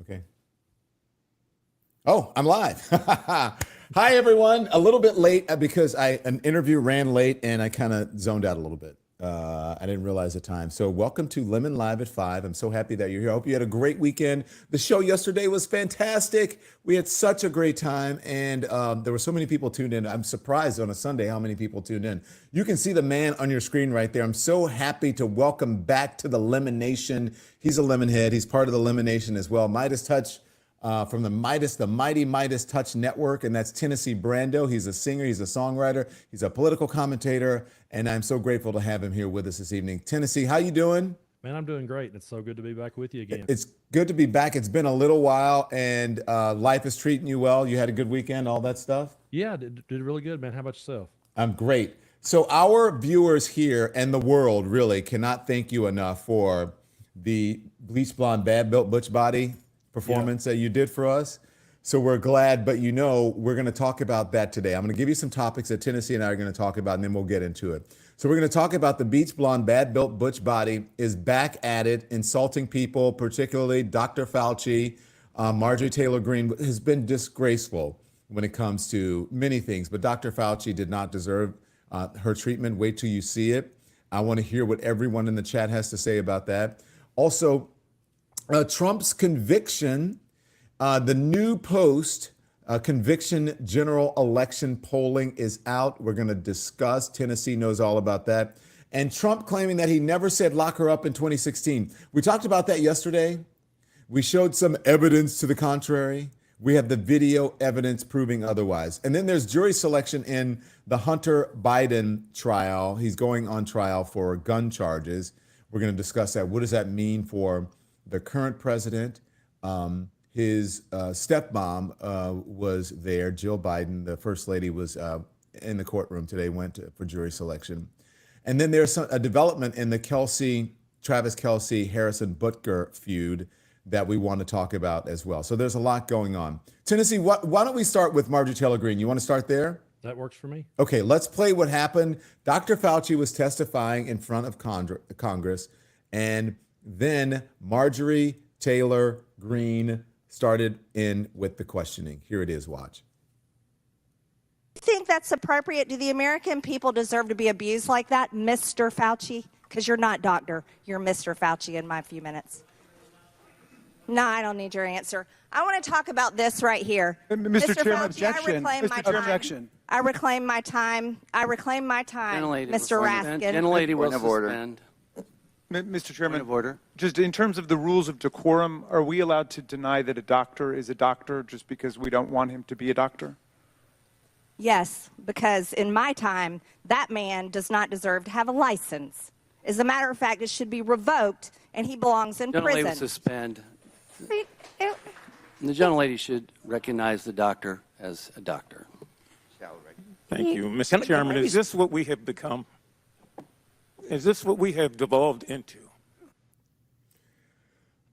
Okay. Oh, I'm live. Hi, everyone. A little bit late because an interview ran late and I kind of zoned out a little bit. I didn't realize the time. So welcome to Lemon Live at 5. I'm so happy that you're here. I hope you had a great weekend. The show yesterday was fantastic. We had such a great time, and there were so many people tuned in. I'm surprised on a Sunday how many people tuned in. You can see the man on your screen right there. I'm so happy to welcome back to the Lemon Nation. He's a Lemon head. He's part of the Lemon Nation as well. Midas Touch. From the Mighty Midas Touch Network, and that's Tennessee Brando. He's a singer, he's a songwriter, he's a political commentator, and I'm so grateful to have him here with us this evening. Tennessee, how you doing? Man, I'm doing great. It's so good to be back with you again. It's good to be back. It's been a little while, and life is treating you well. You had a good weekend, all that stuff? Yeah, did really good, man. How about yourself? I'm great. So our viewers here and the world really cannot thank you enough for the Bleach Blonde Bad Built Butch Body performance that you did for us. So we're glad, but we're going to talk about that today. I'm going to give you some topics that Tennessee and I are going to talk about, and then we'll get into it. So we're going to talk about the Bleach Blonde Bad Built Butch Body is back at it, insulting people, particularly Dr. Fauci. Marjorie Taylor Greene has been disgraceful when it comes to many things, but Dr. Fauci did not deserve her treatment. Wait till you see it. I want to hear what everyone in the chat has to say about that. Also, Trump's conviction, the new post conviction general election polling is out. We're going to discuss. Tennessee knows all about that. And Trump claiming that he never said lock her up in 2016. We talked about that yesterday. We showed some evidence to the contrary. We have the video evidence proving otherwise. And then there's jury selection in the Hunter Biden trial. He's going on trial for gun charges. We're going to discuss that. What does that mean for the current president? His stepmom was there. Jill Biden, the first lady, was in the courtroom today, for jury selection. And then there's a development in the Travis Kelce, Harrison Butker feud that we want to talk about as well. So there's a lot going on. Tennessee, why don't we start with Marjorie Taylor Greene? You want to start there? That works for me. Okay, let's play what happened. Dr. Fauci was testifying in front of Congress, and then Marjorie Taylor Greene started in with the questioning. Here it is, watch. You think that's appropriate? Do the American people deserve to be abused like that, Mr. Fauci? Because you're not doctor. You're Mr. Fauci in my few minutes. No, I don't need your answer. I want to talk about this right here. Mr. Chairman, Fauci, objection. Mr. Chairman, objection. I reclaim my time. I reclaim my time, Mr. Raskin. Gentlelady will suspend. Mr. Chairman, Point of order. just in terms of the rules of decorum, are we allowed to deny that a doctor is a doctor just because we don't want him to be a doctor? Yes, because in my time, that man does not deserve to have a license. As a matter of fact, it should be revoked, and he belongs in Gentlelady will prison. suspend. And the gentlelady should recognize the doctor as a doctor. Thank you. Mr. Chairman, is this what we have become? Is this what we have devolved into?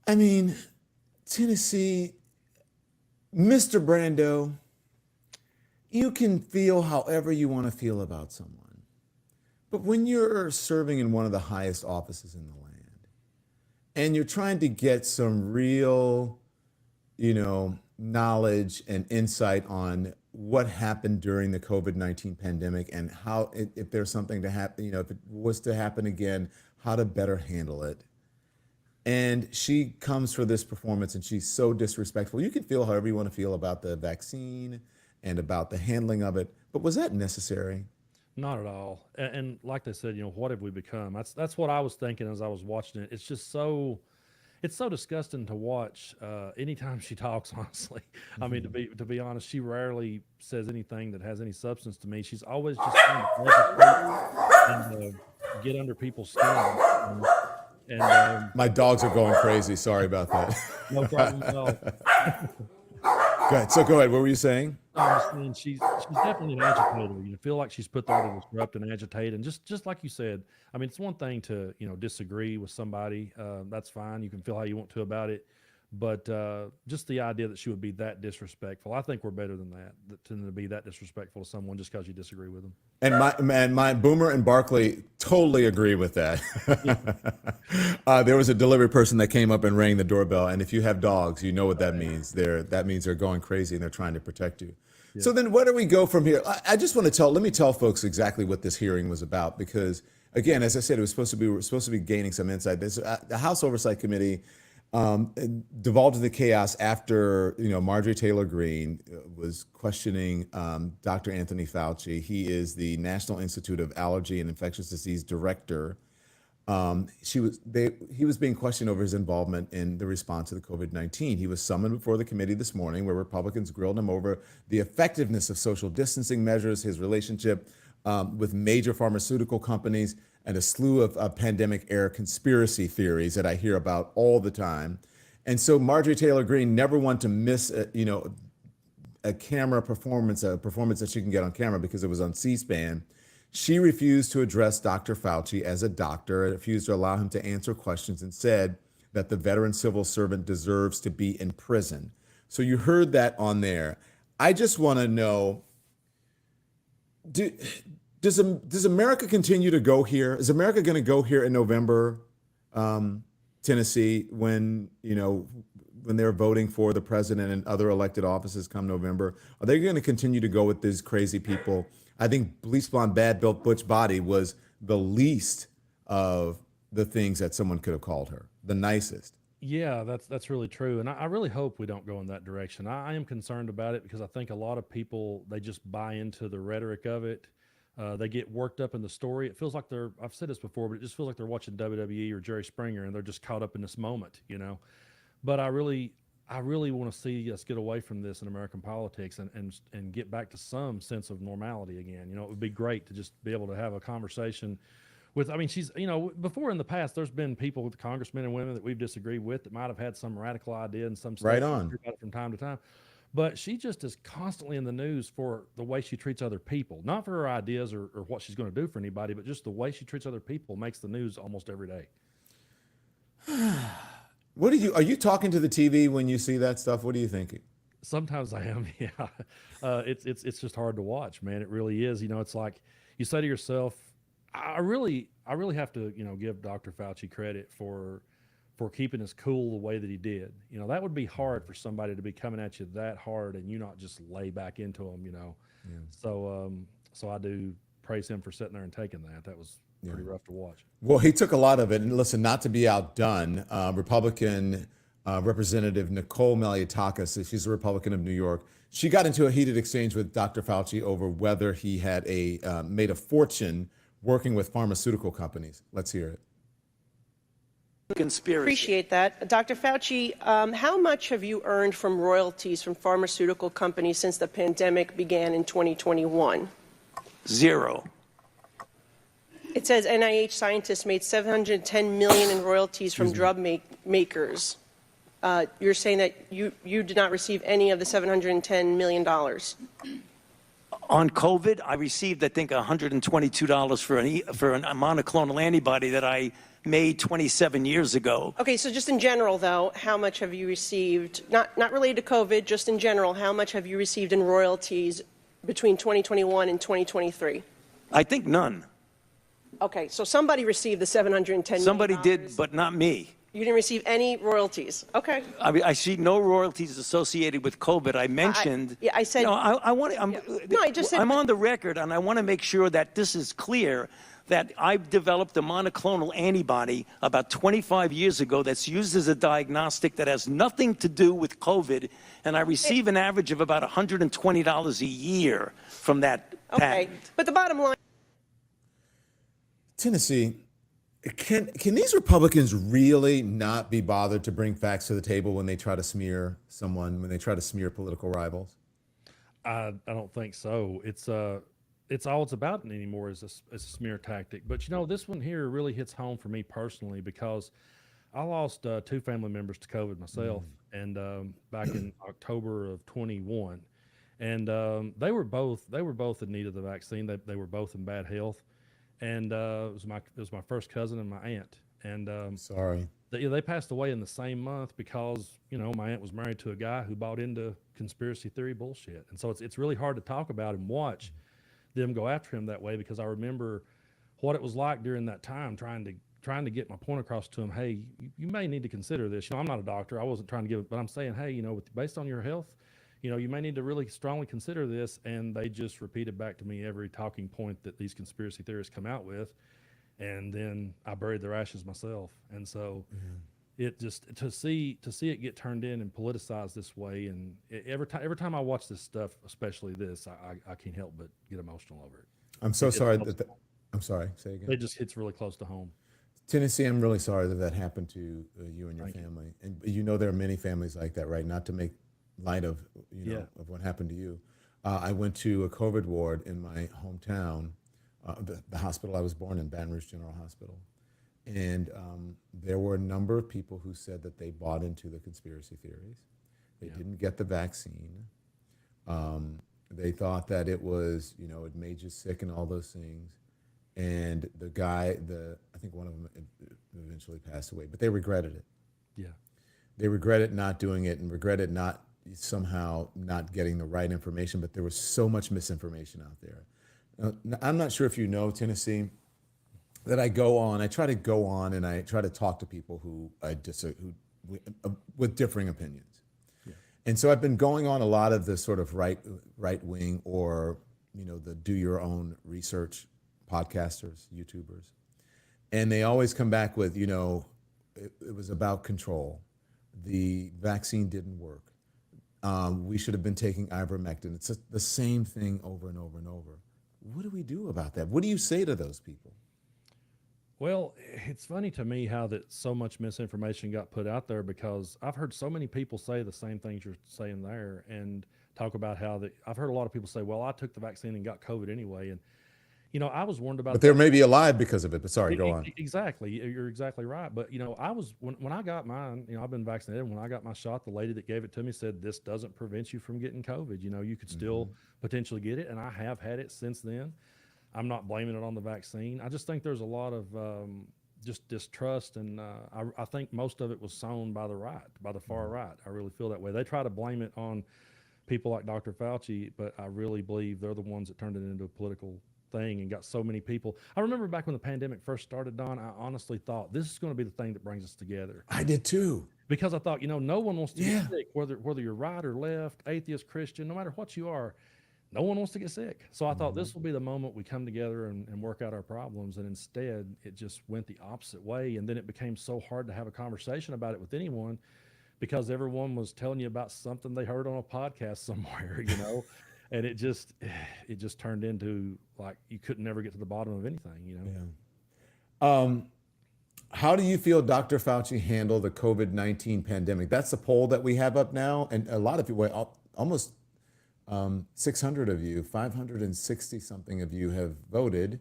I mean, Tennessee, Mr. Brando, you can feel however you want to feel about someone. But when you're serving in one of the highest offices in the land, and you're trying to get some real, knowledge and insight on what happened during the COVID-19 pandemic and how, if there's something to happen, if it was to happen again, how to better handle it. And she comes for this performance and she's so disrespectful. You can feel however you want to feel about the vaccine and about the handling of it, but was that necessary? Not at all. And like they said, what have we become? That's what I was thinking as I was watching it. It's just so disgusting to watch. Anytime she talks, honestly, I mean, to be honest, she rarely says anything that has any substance to me. She's always just trying to legislate and get under people's skin. And my dogs are going crazy. Sorry about that. No problem at all. Go ahead. So go ahead. What were you saying? I'm just saying she's definitely an agitator. You feel like she's put there to disrupt and agitate, and just like you said, I mean, it's one thing to disagree with somebody. That's fine. You can feel how you want to about it, But just the idea that she would be that disrespectful, I think we're better than that, than to be that disrespectful to someone just because you disagree with them. And my Boomer and Barkley totally agree with that. There was a delivery person that came up and rang the doorbell, and if you have dogs, you know what that means. That means they're going crazy and they're trying to protect you. Yeah. So then, where do we go from here? I just want to let me tell folks exactly what this hearing was about, because again, as I said, we were supposed to be gaining some insight. The House Oversight Committee devolved into chaos after Marjorie Taylor Greene was questioning Dr. Anthony Fauci. He is the National Institute of Allergy and Infectious Disease director. He was being questioned over his involvement in the response to the COVID-19. He was summoned before the committee this morning, where Republicans grilled him over the effectiveness of social distancing measures, his relationship with major pharmaceutical companies, and a slew of pandemic-era conspiracy theories that I hear about all the time. And so Marjorie Taylor Greene never wanted to miss a camera performance, a performance that she can get on camera because it was on C-SPAN. She refused to address Dr. Fauci as a doctor, refused to allow him to answer questions, and said that the veteran civil servant deserves to be in prison. So you heard that on there. I just want to know, does America continue to go here? Is America going to go here in November, Tennessee, when they're voting for the president and other elected offices come November? Are they going to continue to go with these crazy people? I think Bleach Blonde Bad Built Butch Body was the least of the things that someone could have called her, the nicest. Yeah, that's really true. And I really hope we don't go in that direction. I am concerned about it because I think a lot of people, they just buy into the rhetoric of it. They get worked up in the story. It feels like I've said this before, but it just feels like they're watching WWE or Jerry Springer and they're just caught up in this moment, But I really want to see us get away from this in American politics and get back to some sense of normality again. It would be great to just be able to have a conversation with, she's, before in the past, there's been people with congressmen and women that we've disagreed with that might have had some radical idea and some stuff right on from time to time. But she just is constantly in the news for the way she treats other people, not for her ideas or what she's going to do for anybody, but just the way she treats other people makes the news almost every day. Are you talking to the TV when you see that stuff? What are you thinking? Sometimes I am. Yeah. It's just hard to watch, man. It really is. It's like you say to yourself, I really have to, give Dr. Fauci credit for keeping us cool the way that he did. That would be hard for somebody to be coming at you that hard and you not just lay back into them, Yeah. So I do praise him for sitting there and taking that. That was pretty rough to watch. Well, he took a lot of it. And listen, not to be outdone, Republican Representative Nicole Maliotakis, she's a Republican of New York. She got into a heated exchange with Dr. Fauci over whether he had made a fortune working with pharmaceutical companies. Let's hear it. Conspiracy. Appreciate that. Dr. Fauci, how much have you earned from royalties from pharmaceutical companies since the pandemic began in 2021? Zero. It says NIH scientists made $710 million in royalties from drug makers. You're saying that you did not receive any of the $710 million. On COVID, I received, I think, $122 for a monoclonal antibody that I made 27 years ago. Okay, so just in general, though, how much have you received, not related to COVID, just in general, how much have you received in royalties between 2021 and 2023? I think none. Okay, so somebody received the $710 million. Somebody did, but not me. You didn't receive any royalties. Okay. I see no royalties associated with COVID. I mentioned. I said. No, I want to. No, I just said. I'm on the record, and I want to make sure that this is clear. That I've developed a monoclonal antibody about 25 years ago that's used as a diagnostic that has nothing to do with COVID, and I receive an average of about $120 a year from that patent. Okay, but the bottom line. Tennessee, can these Republicans really not be bothered to bring facts to the table when they try to smear someone, when they try to smear political rivals? I don't think so. It's all it's about anymore is a smear tactic. But this one here really hits home for me personally because I lost 2 family members to COVID myself, and back in October of 21, and they were both in need of the vaccine. They were both in bad health, and it was my first cousin and my aunt, and sorry, They passed away in the same month because, my aunt was married to a guy who bought into conspiracy theory bullshit. And so it's really hard to talk about and watch them go after him that way, because I remember what it was like during that time trying to get my point across to him. Hey, you may need to consider this. I'm not a doctor. I wasn't trying to give it, but I'm saying, hey, based on your health, you may need to really strongly consider this. And they just repeated back to me every talking point that these conspiracy theorists come out with. And then I buried their ashes myself. And so it just, to see it get turned in and politicized this way. And every time I watch this stuff, especially this, I can't help but get emotional over it. I'm so sorry I'm sorry, say again. It just hits really close to home. Tennessee, I'm really sorry that happened to you and your family. And there are many families like that, right? Not to make light of, of what happened to you. I went to a COVID ward in my hometown, the hospital I was born in, Baton Rouge General Hospital. And there were a number of people who said that they bought into the conspiracy theories. They didn't get the vaccine. They thought that it was, it made you sick and all those things. And the guy, I think one of them eventually passed away, but they regretted it. Yeah. They regretted not doing it and regretted somehow not getting the right information, but there was so much misinformation out there. I'm not sure if you know, Tennessee, that I try to go on and I try to talk to people who with differing opinions. Yeah. And so I've been going on a lot of the sort of right wing or, the do your own research podcasters, YouTubers. And they always come back with, it was about control. The vaccine didn't work. We should have been taking ivermectin. It's the same thing over and over and over. What do we do about that? What do you say to those people? Well, it's funny to me how that so much misinformation got put out there, because I've heard so many people say the same things you're saying there and talk about how I've heard a lot of people say, well, I took the vaccine and got COVID anyway. And, I was warned about But they may be alive because of it, but sorry, go on. Exactly. You're exactly right. But, I was, when I got mine, I've been vaccinated. When I got my shot, the lady that gave it to me said, this doesn't prevent you from getting COVID. You could still potentially get it. And I have had it since then. I'm not blaming it on the vaccine. I just think there's a lot of just distrust. And I think most of it was sown by the far right. I really feel that way. They try to blame it on people like Dr. Fauci, but I really believe they're the ones that turned it into a political thing and got so many people. I remember back when the pandemic first started, Don, I honestly thought this is going to be the thing that brings us together. I did too. Because I thought, no one wants to get sick, whether you're right or left, atheist, Christian, no matter what you are, no one wants to get sick. So I thought this will be the moment we come together and work out our problems. And instead, it just went the opposite way. And then it became so hard to have a conversation about it with anyone, because everyone was telling you about something they heard on a podcast somewhere, and it just turned into like you couldn't never get to the bottom of anything, Yeah. How do you feel Dr. Fauci handled the COVID-19 pandemic? That's the poll that we have up now, and a lot of people, almost 600 of you, 560 something of you have voted,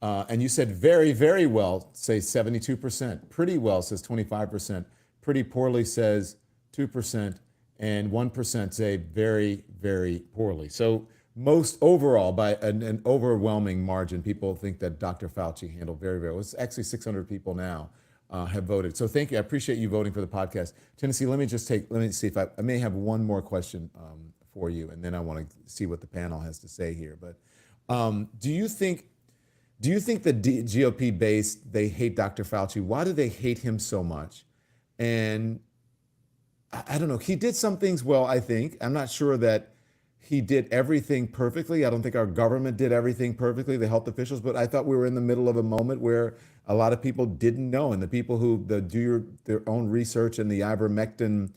and you said very, very well, say 72%, pretty well says 25%, pretty poorly says 2%, and 1% say very, very poorly. So most overall, by an overwhelming margin, people think that Dr. Fauci handled very, very well. It's actually 600 people now have voted. So thank you. I appreciate you voting for the podcast. Tennessee, let me see if I may have one more question for you, and then I want to see what the panel has to say here. But do you think the GOP base, they hate Dr. Fauci? Why do they hate him so much? And I don't know. He did some things well, I think. I'm not sure that he did everything perfectly. I don't think our government did everything perfectly, the health officials, but I thought we were in the middle of a moment where a lot of people didn't know. And the people who do their own research and the ivermectin,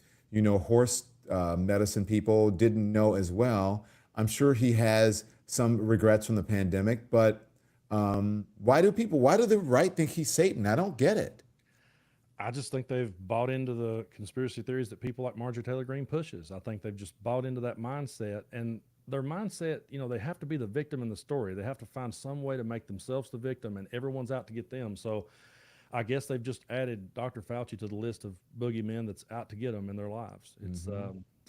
horse medicine people didn't know as well. I'm sure he has some regrets from the pandemic, but why do the right think he's Satan? I don't get it. I just think they've bought into the conspiracy theories that people like Marjorie Taylor Greene pushes. I think they've just bought into that mindset, and their mindset, they have to be the victim in the story. They have to find some way to make themselves the victim, and everyone's out to get them. So I guess they've just added Dr. Fauci to the list of boogeymen that's out to get them in their lives. It's,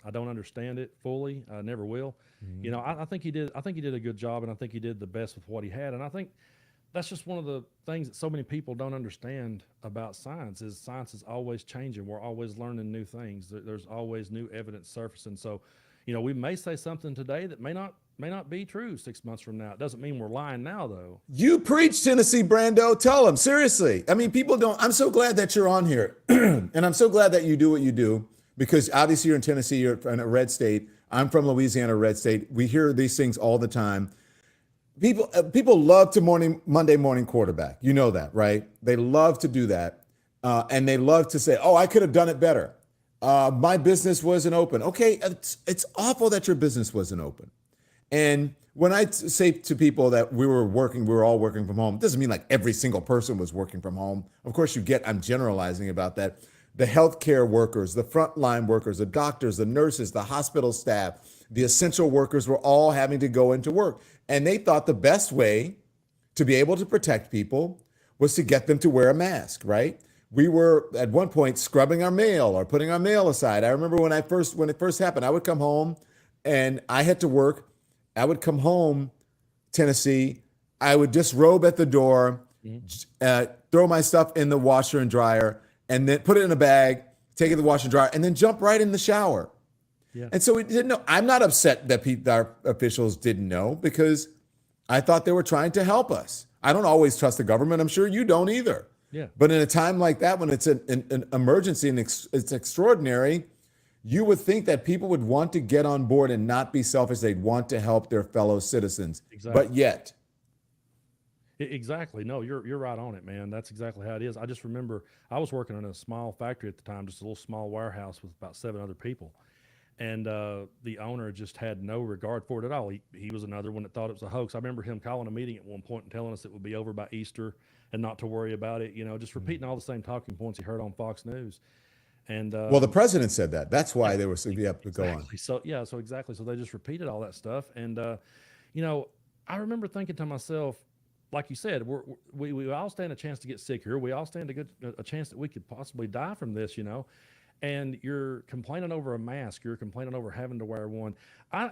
I don't understand it fully. I never will. I think he did a good job, and I think he did the best with what he had. And I think that's just one of the things that so many people don't understand about science is science is always changing. We're always learning new things. There's always new evidence surfacing. So, we may say something today that may not be true 6 months from now. It doesn't mean we're lying now, though. You preach, Tennessee Brando. Tell them, seriously. I mean, people don't. I'm so glad that you're on here. And I'm so glad that you do what you do, because obviously you're in Tennessee, you're in a red state. I'm from Louisiana, red state. We hear these things all the time. People love to Monday morning quarterback. You know that, right? They love to do that. And they love to say, oh, I could have done it better. My business wasn't open. Okay, it's awful that your business wasn't open. And when I say to people that we were all working from home, it doesn't mean like every single person was working from home. Of course, I'm generalizing about that. The healthcare workers, the frontline workers, the doctors, the nurses, the hospital staff, the essential workers were all having to go into work. And they thought the best way to be able to protect people was to get them to wear a mask, right? We were at one point scrubbing our mail or putting our mail aside. I remember when it first happened, I would come home and I had to work. I would come home, Tennessee. I would disrobe at the door, throw my stuff in the washer and dryer, and then put it in a bag, take it to the washer and dryer, and then jump right in the shower. Yeah. And so we didn't know. I'm not upset that our officials didn't know, because I thought they were trying to help us. I don't always trust the government. I'm sure you don't either. Yeah. But in a time like that, when it's an emergency and it's extraordinary, you would think that people would want to get on board and not be selfish. They'd want to help their fellow citizens. Exactly. But yet. Exactly. No, you're right on it, man. That's exactly how it is. I just remember I was working in a small factory at the time, just a little small warehouse with about 7 other people. And the owner just had no regard for it at all. He was another one that thought it was a hoax. I remember him calling a meeting at one point and telling us it would be over by Easter and not to worry about it, just repeating all the same talking points he heard on Fox News. And well, the president said that. That's why they were so exactly. Go on. So exactly. So they just repeated all that stuff. And I remember thinking to myself, like you said, we all stand a chance to get sick here. We all stand a chance that we could possibly die from this, And you're complaining over a mask. You're complaining over having to wear one. I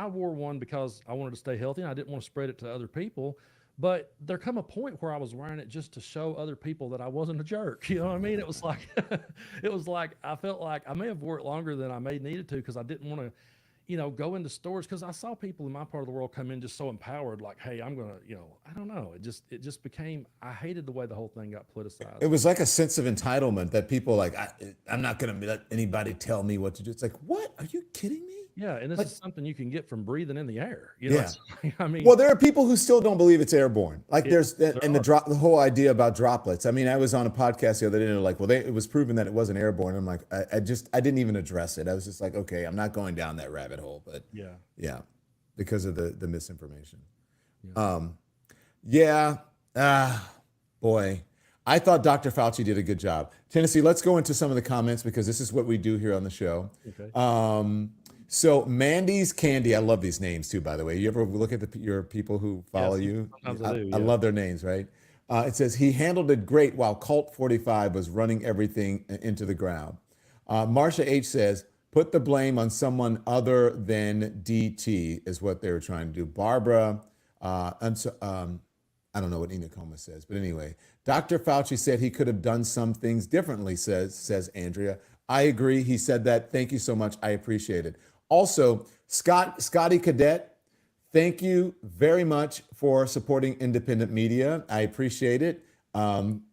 wore one because I wanted to stay healthy and I didn't want to spread it to other people. But there come a point where I was wearing it just to show other people that I wasn't a jerk. You know what I mean? It was like, I felt like I may have wore it longer than I may needed to, because I didn't want to, go into stores, because I saw people in my part of the world come in just so empowered, like, hey, I'm going to, I don't know. It just became, I hated the way the whole thing got politicized. It was like a sense of entitlement that people I'm not going to let anybody tell me what to do. It's like, what? Are you kidding me? Yeah, and this is something you can get from breathing in the air. Yeah. I mean, well, there are people who still don't believe it's airborne. Like the whole idea about droplets. I mean, I was on a podcast the other day and they're like, well, it was proven that it wasn't airborne. I'm like, I didn't even address it. I was just like, okay, I'm not going down that rabbit hole. But yeah, because of the misinformation. Boy. I thought Dr. Fauci did a good job. Tennessee, let's go into some of the comments, because this is what we do here on the show. Okay. So Mandy's Candy, I love these names too, by the way. You ever look at your people who follow you? Sometimes I do, I love their names, right? It says, he handled it great while Cult 45 was running everything into the ground. Marsha H says, put the blame on someone other than DT is what they were trying to do. Barbara, I don't know what Ina Coma says, but anyway, Dr. Fauci said he could have done some things differently, says Andrea. I agree. He said that. Thank you so much. I appreciate it. Also, Scotty Cadet, thank you very much for supporting independent media. I appreciate it.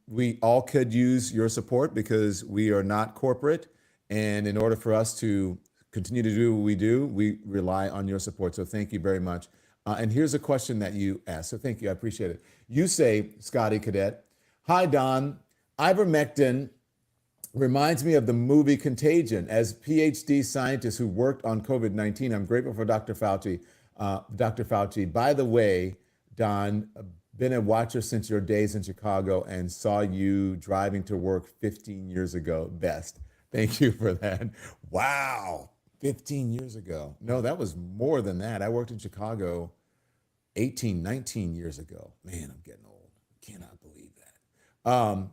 We all could use your support, because we are not corporate. And in order for us to continue to do what we do, we rely on your support. So thank you very much. And here's a question that you asked. So thank you. I appreciate it. You say, Scotty Cadet, hi, Don. Ivermectin reminds me of the movie Contagion. As PhD scientist who worked on COVID-19, I'm grateful for Dr. Fauci. Dr. Fauci, by the way, Don, been a watcher since your days in Chicago and saw you driving to work 15 years ago. Best. Thank you for that. Wow. 15 years ago. No, that was more than that. I worked in Chicago 19 years ago. Man, I'm getting old. Cannot believe that.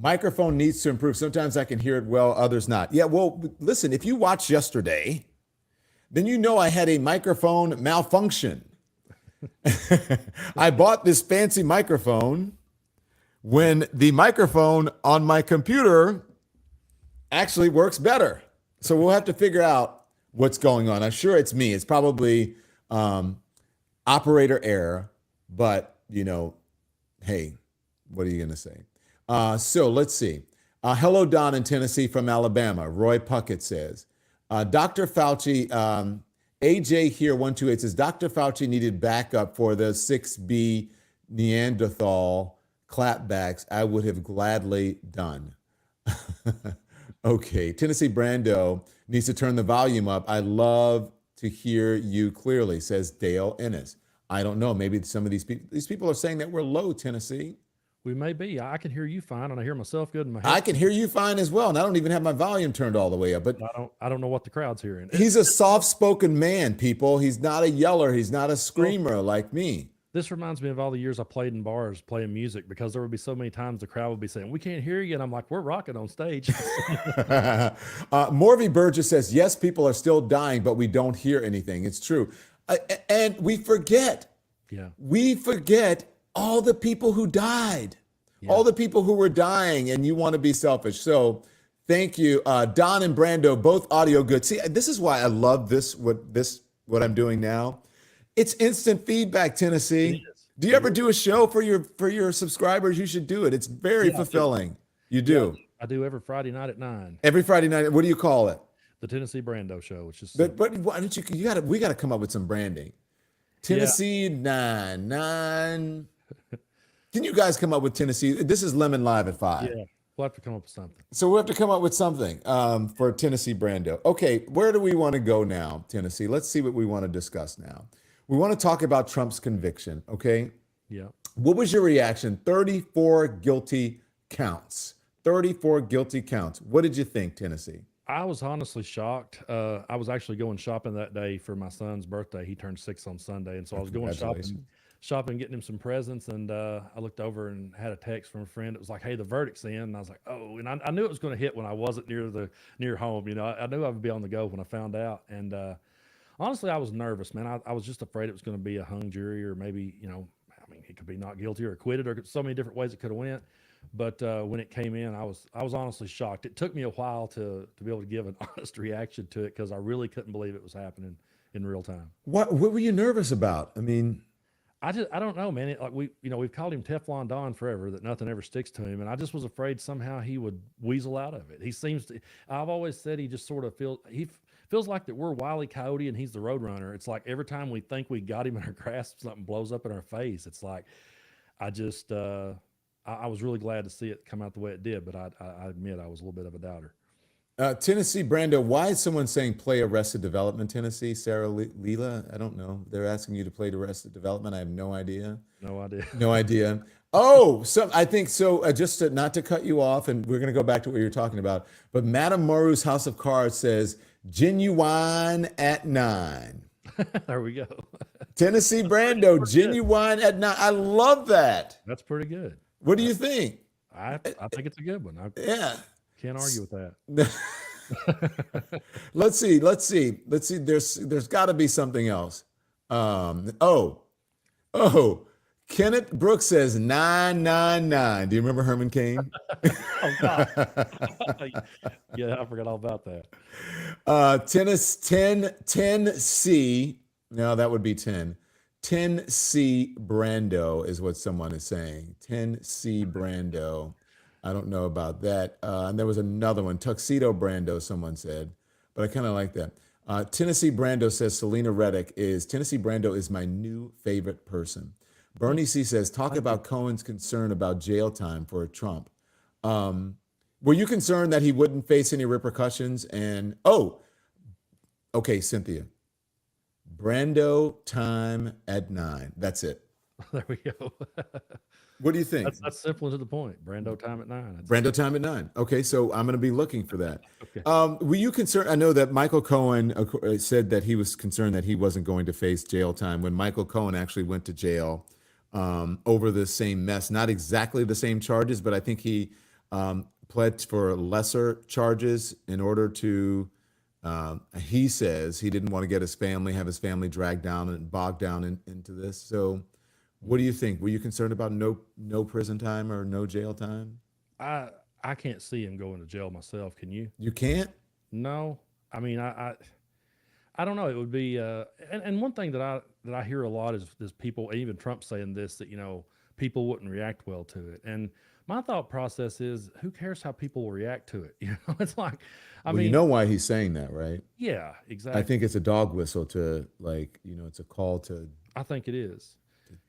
Microphone needs to improve. Sometimes I can hear it well, others not. Yeah, well, listen, if you watched yesterday, then you know I had a microphone malfunction. I bought this fancy microphone when the microphone on my computer actually works better. So we'll have to figure out what's going on. I'm sure it's me. It's probably operator error, but hey, what are you going to say? So let's see. Hello, Don in Tennessee from Alabama. Roy Puckett says, Dr. Fauci, AJ here 128 says, Dr. Fauci needed backup for the 6B Neanderthal clapbacks. I would have gladly done. Okay, Tennessee Brando needs to turn the volume up. I love to hear you clearly, says Dale Ennis. I don't know. Maybe some of these people are saying that we're low, Tennessee. We may be. I can hear you fine, and I hear myself good in my head. I can hear you fine as well, and I don't even have my volume turned all the way up. But I don't know what the crowd's hearing. He's a soft-spoken man, people. He's not a yeller. He's not a screamer like me. This reminds me of all the years I played in bars playing music, because there would be so many times the crowd would be saying, "We can't hear you," and I'm like, "We're rocking on stage." Morvey Burgess says, yes, people are still dying, but we don't hear anything. It's true. And we forget. Yeah. We forget all the people who died. Yeah. All the people who were dying, and you want to be selfish. So thank you. Don and Brando, both audio good. See, this is why I love what I'm doing now. It's instant feedback, Tennessee. Do you ever do a show for your subscribers? You should do it. It's very fulfilling. You do. Yeah, I do every Friday night at 9. Every Friday night. What do you call it? The Tennessee Brando Show, which is. But why don't we got to come up with some branding. Tennessee 9. Can you guys come up with Tennessee? This is Lemon Live at 5. Yeah, we'll have to come up with something. So we'll have to come up with something for Tennessee Brando. Okay, where do we want to go now, Tennessee? Let's see what we want to discuss now. We want to talk about Trump's conviction, okay? Yeah. What was your reaction? 34 guilty counts. 34 guilty counts. What did you think, Tennessee? I was honestly shocked. I was actually going shopping that day for my son's birthday. He turned 6 on Sunday, and so I was going shopping, getting him some presents, and I looked over and had a text from a friend. It was like, "Hey, the verdict's in," and I was like, "Oh!" And I knew it was going to hit when I wasn't near home. I knew I would be on the go when I found out, and honestly, I was nervous, man. I was just afraid it was going to be a hung jury, or maybe he could be not guilty or acquitted, or so many different ways it could have went. But when it came in, I was honestly shocked. It took me a while to be able to give an honest reaction to it, because I really couldn't believe it was happening in real time. What were you nervous about? I mean, I don't know, man. We've called him Teflon Don forever, that nothing ever sticks to him, and I just was afraid somehow he would weasel out of it. He seems to. I've always said he just sort of feels like that we're Wile E. Coyote and he's the Roadrunner. It's like every time we think we got him in our grasp, something blows up in our face. It's like I was really glad to see it come out the way it did, but I admit I was a little bit of a doubter. Tennessee Brando, why is someone saying play Arrested Development, Tennessee? Sarah Leela? I don't know. They're asking you to play Arrested Development. I have no idea. No idea. No idea. Oh, so I think so. Just not to cut you off, and we're going to go back to what you're talking about. But Madame Moru's House of Cards says genuine at 9. There we go. Tennessee Brando, genuine at 9. I love that. That's pretty good. What do you think? I think it's a good one. Yeah. Can't argue with that. Let's see. There's got to be something else. Kenneth Brooks says 999. Do you remember Herman Cain? Oh God. Yeah, I forgot all about that. 10C. No, that would be 10. 10C Brando is what someone is saying. 10C Brando. I don't know about that. And there was another one, Tuxedo Brando, someone said, but I kind of like that. Tennessee Brando says Selena Reddick Tennessee Brando is my new favorite person. Bernie C says, talk about Cohen's concern about jail time for Trump. Were you concerned that he wouldn't face any repercussions? And, okay, Cynthia. Brando time at 9. That's it. There we go. What do you think? That's simple and to the point. Brando time at 9. Brando time at 9. Okay, so I'm going to be looking for that. Okay. Were you concerned? I know that Michael Cohen said that he was concerned that he wasn't going to face jail time when Michael Cohen actually went to jail over the same mess. Not exactly the same charges, but I think he pled for lesser charges in order to He says he didn't want to get have his family dragged down and bogged down into this. So what do you think? Were you concerned about no prison time or no jail time? I can't see him going to jail myself. Can you? You can't? No. I mean, I don't know. It would be, and one thing that I hear a lot is people, even Trump saying this, that, people wouldn't react well to it. And my thought process is, who cares how people will react to it? It's like, I Well, mean, you know why he's saying that, right? yeah, exactly. I think it's a dog whistle to it's a call to. I think it is,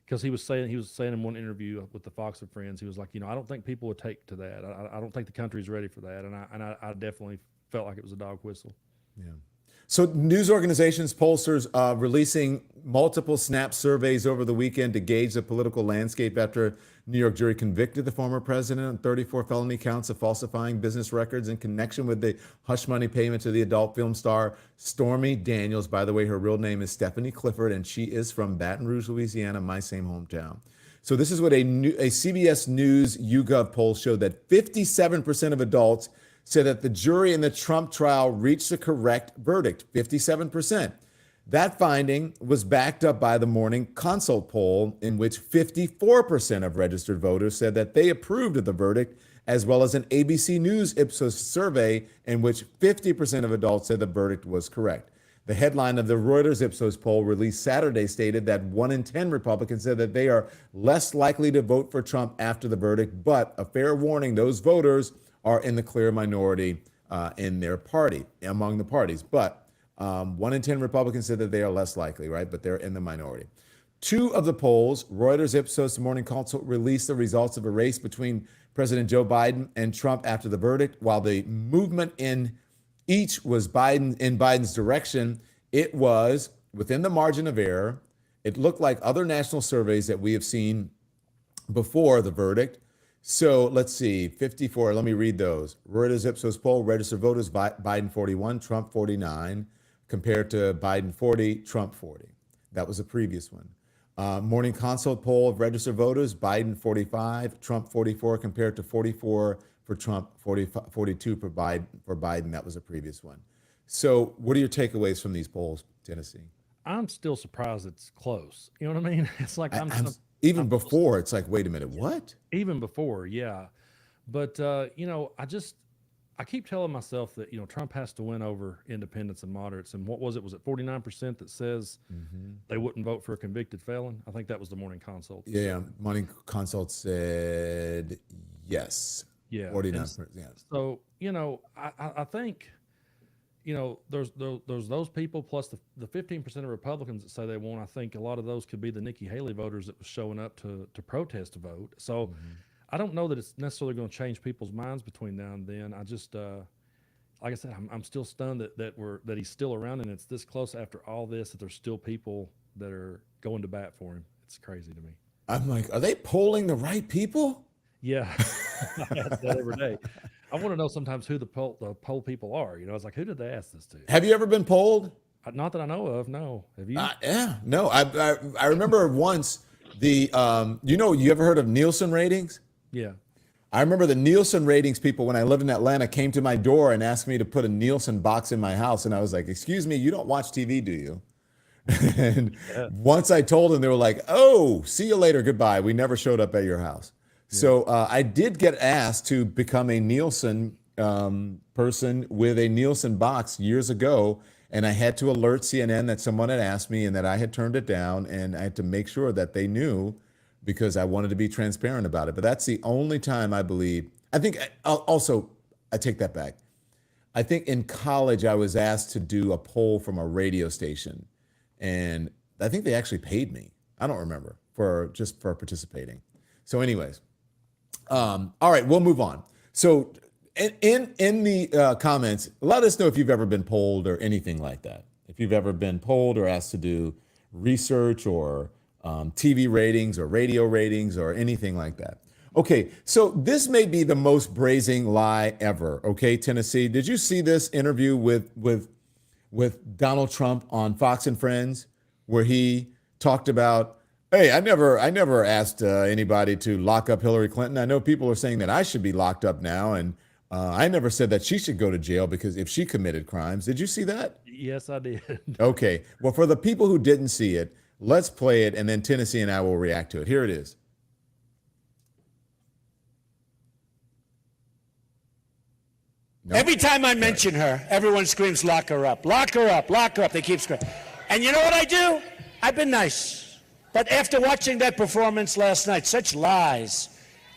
because he was saying in one interview with the Fox and Friends, he was like, I don't think people would take to that. I don't think the country's ready for that, and I definitely felt like it was a dog whistle. Yeah. So news organizations, pollsters releasing multiple Snap surveys over the weekend to gauge the political landscape after New York jury convicted the former president on 34 felony counts of falsifying business records in connection with the hush money payment to the adult film star Stormy Daniels. By the way, her real name is Stephanie Clifford, and she is from Baton Rouge, Louisiana, my same hometown. So this is what a CBS News YouGov poll showed, that 57% of adults said that the jury in the Trump trial reached the correct verdict, 57%. That finding was backed up by the Morning Consult poll, in which 54% of registered voters said that they approved of the verdict, as well as an ABC News Ipsos survey in which 50% of adults said the verdict was correct. The headline of the Reuters Ipsos poll released Saturday stated that 1 in 10 Republicans said that they are less likely to vote for Trump after the verdict, but a fair warning, those voters are in the clear minority in their party, among the parties. But 1 in 10 Republicans said that they are less likely, right? But they're in the minority. Two of the polls, Reuters, Ipsos, and Morning Consult, released the results of a race between President Joe Biden and Trump after the verdict. While the movement in each was Biden's direction, it was within the margin of error. It looked like other national surveys that we have seen before the verdict. So let's see, 54, let me read those. Reuters Ipsos poll, registered voters, Biden 41, Trump 49, compared to Biden 40, Trump 40. That was a previous one. Morning Consult poll of registered voters, Biden 45, Trump 44, compared to 44 for Trump, 42 for Biden. That was a previous one. So what are your takeaways from these polls, Tennessee? I'm still surprised it's close. You know what I mean? It's like Even before, it's like, wait a minute, what? Even before, yeah. But, I keep telling myself that, Trump has to win over independents and moderates. And what was it? Was it 49% that says they wouldn't vote for a convicted felon? I think that was the Morning Consult. Yeah, Morning Consult said yes. Yeah. 49%. Yeah. So, I think, there's those people plus the 15% of Republicans that say they won't. I think a lot of those could be the Nikki Haley voters that was showing up to protest a vote. So I don't know that it's necessarily going to change people's minds between now and then. I just, like I said, I'm still stunned that he's still around, and it's this close after all this, that there's still people that are going to bat for him. It's crazy to me. I'm like, are they polling the right people? Yeah, I ask that every day. I want to know sometimes who the poll people are. It's like, who did they ask this to? Have you ever been polled? Not that I know of. No. Have you? Yeah, no. I remember once you ever heard of Nielsen ratings? Yeah. I remember the Nielsen ratings people, when I lived in Atlanta, came to my door and asked me to put a Nielsen box in my house. And I was like, excuse me, you don't watch TV, do you? And once I told them, they were like, oh, see you later. Goodbye. We never showed up at your house. Yeah. So I did get asked to become a Nielsen person with a Nielsen box years ago. And I had to alert CNN that someone had asked me and that I had turned it down. And I had to make sure that they knew, because I wanted to be transparent about it. But that's the only time I believe. I think also, I take that back. I think in college, I was asked to do a poll from a radio station. And I think they actually paid me. I don't remember, for participating. So anyways, all right, we'll move on. So in the comments, let us know if you've ever been polled or anything like that. If you've ever been polled or asked to do research or TV ratings or radio ratings or anything like that. Okay, so this may be the most brazen lie ever. Okay, Tennessee, did you see this interview with Donald Trump on Fox and Friends, where he talked about, hey, I never asked anybody to lock up Hillary Clinton. I know people are saying that I should be locked up now, and I never said that she should go to jail because if she committed crimes. Did you see that? Yes, I did. Okay. Well, for the people who didn't see it, let's play it, and then Tennessee and I will react to it. Here it is. No. Every time I mention her, everyone screams, lock her up, lock her up, lock her up. They keep screaming. And you know what I do? I've been nice. But after watching that performance last night, such lies,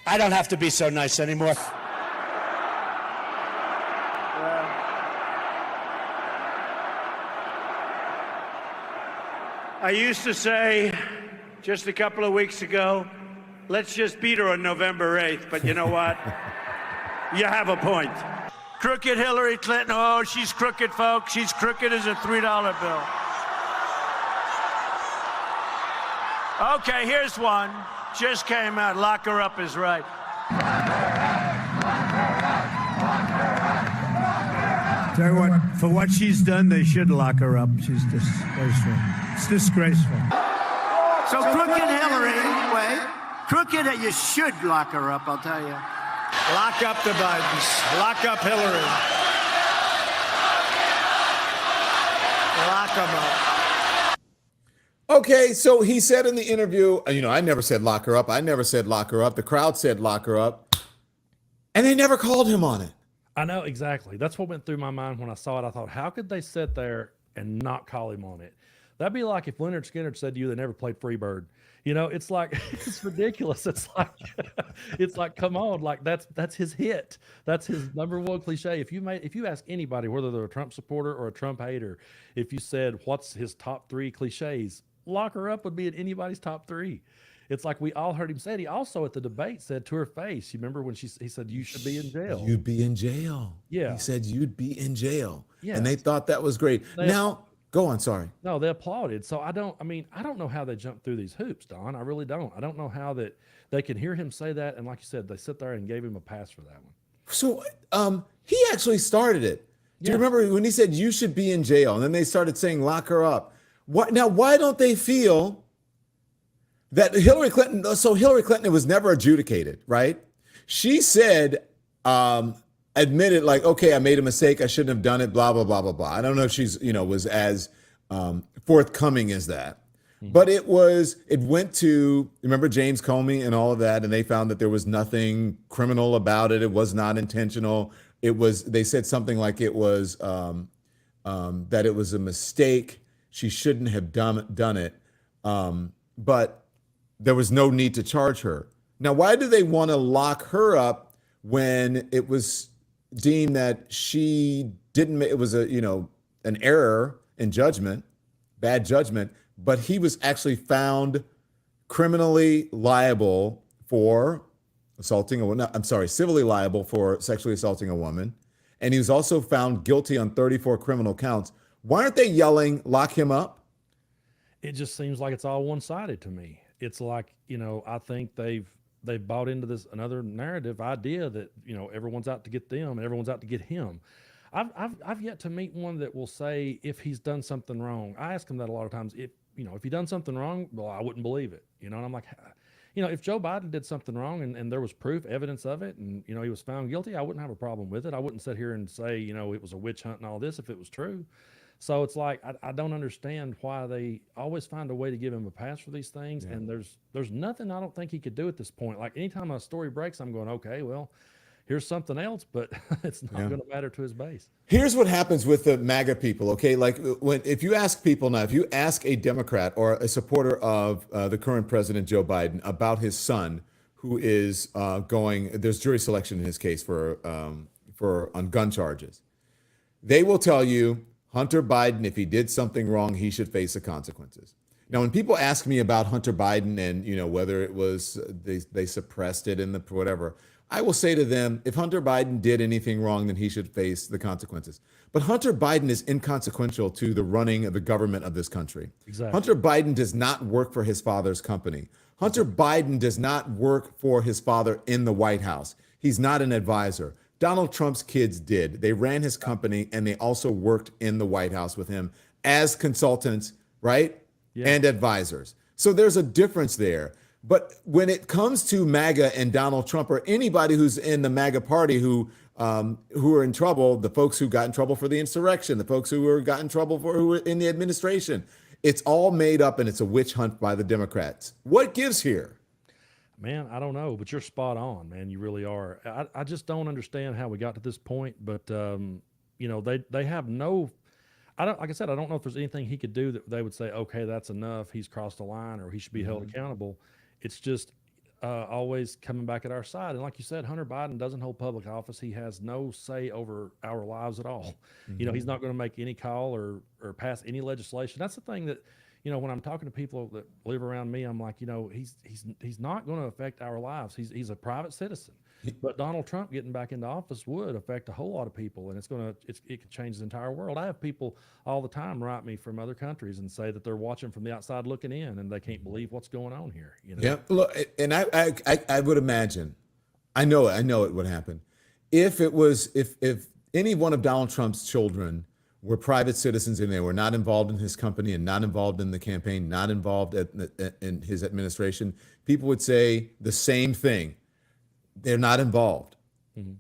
I don't have to be so nice anymore. I used to say just a couple of weeks ago, let's just beat her on November 8th. But you know what? You have a point. Crooked Hillary Clinton. Oh, she's crooked, folks. She's crooked as a $3 bill. Okay, here's one. Just came out. Lock her up is right. Tell you what, for what she's done, they should lock her up. She's disgraceful. It's disgraceful. So crooked Hillary, crooked, you should lock her up, I'll tell you. Lock up the Bidens. Lock up Hillary. Lock them up. Okay, so he said in the interview, I never said lock her up. I never said lock her up. The crowd said lock her up. And they never called him on it. I know, exactly. That's what went through my mind when I saw it. I thought, how could they sit there and not call him on it? That'd be like if Leonard Skinner said to you they never played Freebird. It's like, it's ridiculous. It's like, come on, like that's his hit. That's his number one cliche. If you ask anybody, whether they're a Trump supporter or a Trump hater, if you said, what's his top 3 cliches, lock her up would be in anybody's top 3. It's like we all heard him say it. He also at the debate said to her face, you remember when he said, you should be in jail. You'd be in jail. Yeah. He said you'd be in jail. Yeah. And they thought that was great. Now, go on, sorry. No, they applauded. So I don't know how they jump through these hoops, Don. I really don't. I don't know how that they can hear him say that. And like you said, they sit there and gave him a pass for that one. So he actually started it. Do you remember when he said you should be in jail? And then they started saying lock her up. Why don't they feel that Hillary Clinton was never adjudicated, right? She said, admitted like, okay, I made a mistake. I shouldn't have done it, blah, blah, blah, blah, blah. I don't know if she's, was as forthcoming as that. Mm-hmm. But it went to, remember James Comey and all of that, and they found that there was nothing criminal about it. It was not intentional. They said something like it was, that it was a mistake. She shouldn't have done it. But there was no need to charge her. Now, why do they want to lock her up when it was deemed that she didn't, it was an error in judgment, bad judgment, but he was actually found criminally liable for civilly liable for sexually assaulting a woman. And he was also found guilty on 34 criminal counts. Why aren't they yelling, lock him up? It just seems like it's all one-sided to me. It's like, I think they've bought into this another narrative idea that, everyone's out to get them and everyone's out to get him. I've yet to meet one that will say if he's done something wrong. I ask him that a lot of times. If he done something wrong, well, I wouldn't believe it. And I'm like, if Joe Biden did something wrong and there was proof, evidence of it, and, he was found guilty, I wouldn't have a problem with it. I wouldn't sit here and say, it was a witch hunt and all this if it was true. So it's like, I don't understand why they always find a way to give him a pass for these things. Yeah. And there's nothing I don't think he could do at this point. Like anytime a story breaks, I'm going, okay, well, here's something else, but it's not going to matter to his base. Here's what happens with the MAGA people, okay? Like if you ask people now, if you ask a Democrat or a supporter of the current president, Joe Biden, about his son, who is there's jury selection in his case on gun charges, they will tell you, Hunter Biden, if he did something wrong, he should face the consequences. Now, when people ask me about Hunter Biden and whether it was they suppressed it in the whatever, I will say to them, if Hunter Biden did anything wrong, then he should face the consequences. But Hunter Biden is inconsequential to the running of the government of this country. Exactly. Hunter Biden does not work for his father's company. Hunter Biden does not work for his father in the White House. He's not an advisor. Donald Trump's kids did. They ran his company and they also worked in the White House with him as consultants, right? Yeah. And advisors. So there's a difference there. But when it comes to MAGA and Donald Trump or anybody who's in the MAGA party who who are in trouble, the folks who got in trouble for the insurrection, the folks got in trouble who were in the administration. It's all made up and it's a witch hunt by the Democrats. What gives here? Man, I don't know, but you're spot on, man. You really are. I just don't understand how we got to this point, but they have no. Like I said, I don't know if there's anything he could do that they would say, okay, that's enough. He's crossed the line, or he should be held accountable. It's just always coming back at our side. And like you said, Hunter Biden doesn't hold public office. He has no say over our lives at all. He's not going to make any call or pass any legislation. That's the thing that, when I'm talking to people that live around me, I'm like, he's not going to affect our lives. He's a private citizen. But Donald Trump getting back into office would affect a whole lot of people, and it could change the entire world. I have people all the time write me from other countries and say that they're watching from the outside looking in, and they can't believe what's going on here. Yeah, look, and I would imagine, I know it would happen if any one of Donald Trump's children were private citizens and they were not involved in his company and not involved in the campaign, not involved in his administration. People would say the same thing. They're not involved.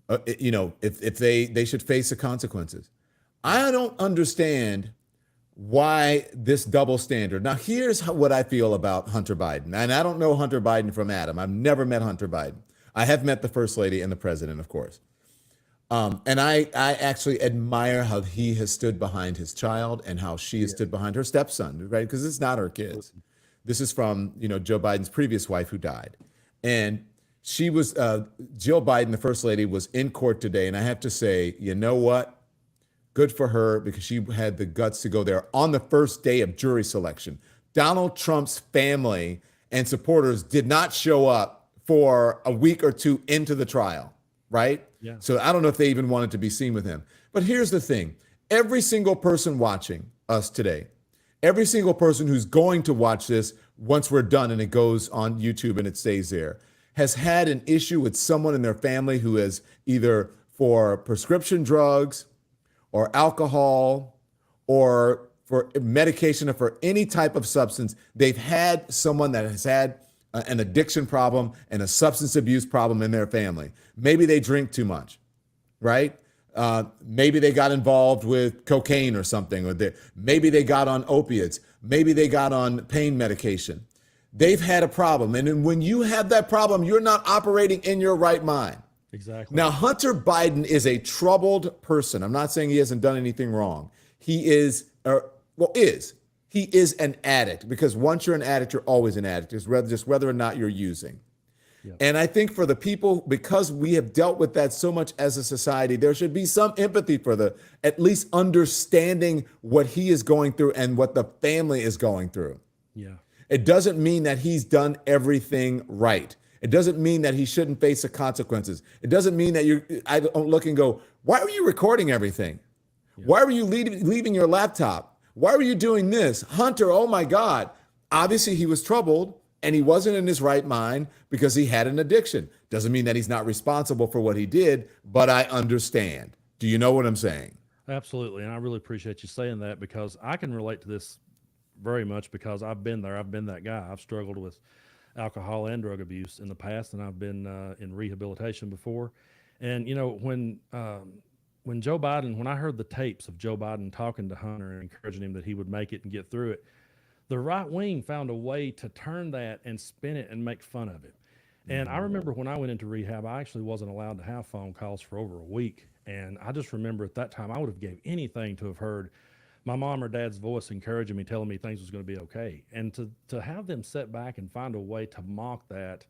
If they should face the consequences. I don't understand why this double standard. Now, here's what I feel about Hunter Biden. And I don't know Hunter Biden from Adam. I've never met Hunter Biden. I have met the First Lady and the President, of course. And I actually admire how he has stood behind his child and how she has stood behind her stepson, right? Because it's not her kids. This is from, Joe Biden's previous wife who died. And she was, Jill Biden, the First Lady, was in court today. And I have to say, you know what? Good for her, because she had the guts to go there on the first day of jury selection. Donald Trump's family and supporters did not show up for a week or two into the trial, right? Yeah. So I don't know if they even wanted to be seen with him. But here's the thing. Every single person watching us today, every single person who's going to watch this once we're done and it goes on YouTube and it stays there, has had an issue with someone in their family who is either for prescription drugs or alcohol or for medication or for any type of substance. They've had someone that has had an addiction problem and a substance abuse problem in their family. Maybe they drink too much, right? Maybe they got involved with cocaine or something, or maybe they got on opiates. Maybe they got on pain medication. They've had a problem. And when you have that problem, you're not operating in your right mind. Exactly. Now, Hunter Biden is a troubled person. I'm not saying he hasn't done anything wrong. He is an addict, because once you're an addict, you're always an addict. It's just whether or not you're using. Yep. And I think for the people, because we have dealt with that so much as a society, there should be some empathy for at least understanding what he is going through and what the family is going through. Yeah. It doesn't mean that he's done everything right. It doesn't mean that he shouldn't face the consequences. It doesn't mean that I don't look and go, why were you recording everything? Yeah. Why were you leaving your laptop? Why were you doing this? Hunter, oh my God. Obviously he was troubled and he wasn't in his right mind because he had an addiction. Doesn't mean that he's not responsible for what he did, but I understand. Do you know what I'm saying? Absolutely. And I really appreciate you saying that, because I can relate to this very much, because I've been there. I've been that guy. I've struggled with alcohol and drug abuse in the past, and I've been in rehabilitation before. And when Joe Biden, when I heard the tapes of Joe Biden talking to Hunter and encouraging him that he would make it and get through it, the right wing found a way to turn that and spin it and make fun of it. And I remember when I went into rehab, I actually wasn't allowed to have phone calls for over a week. And I just remember at that time, I would have gave anything to have heard my mom or dad's voice encouraging me, telling me things was going to be okay. And to have them sit back and find a way to mock that,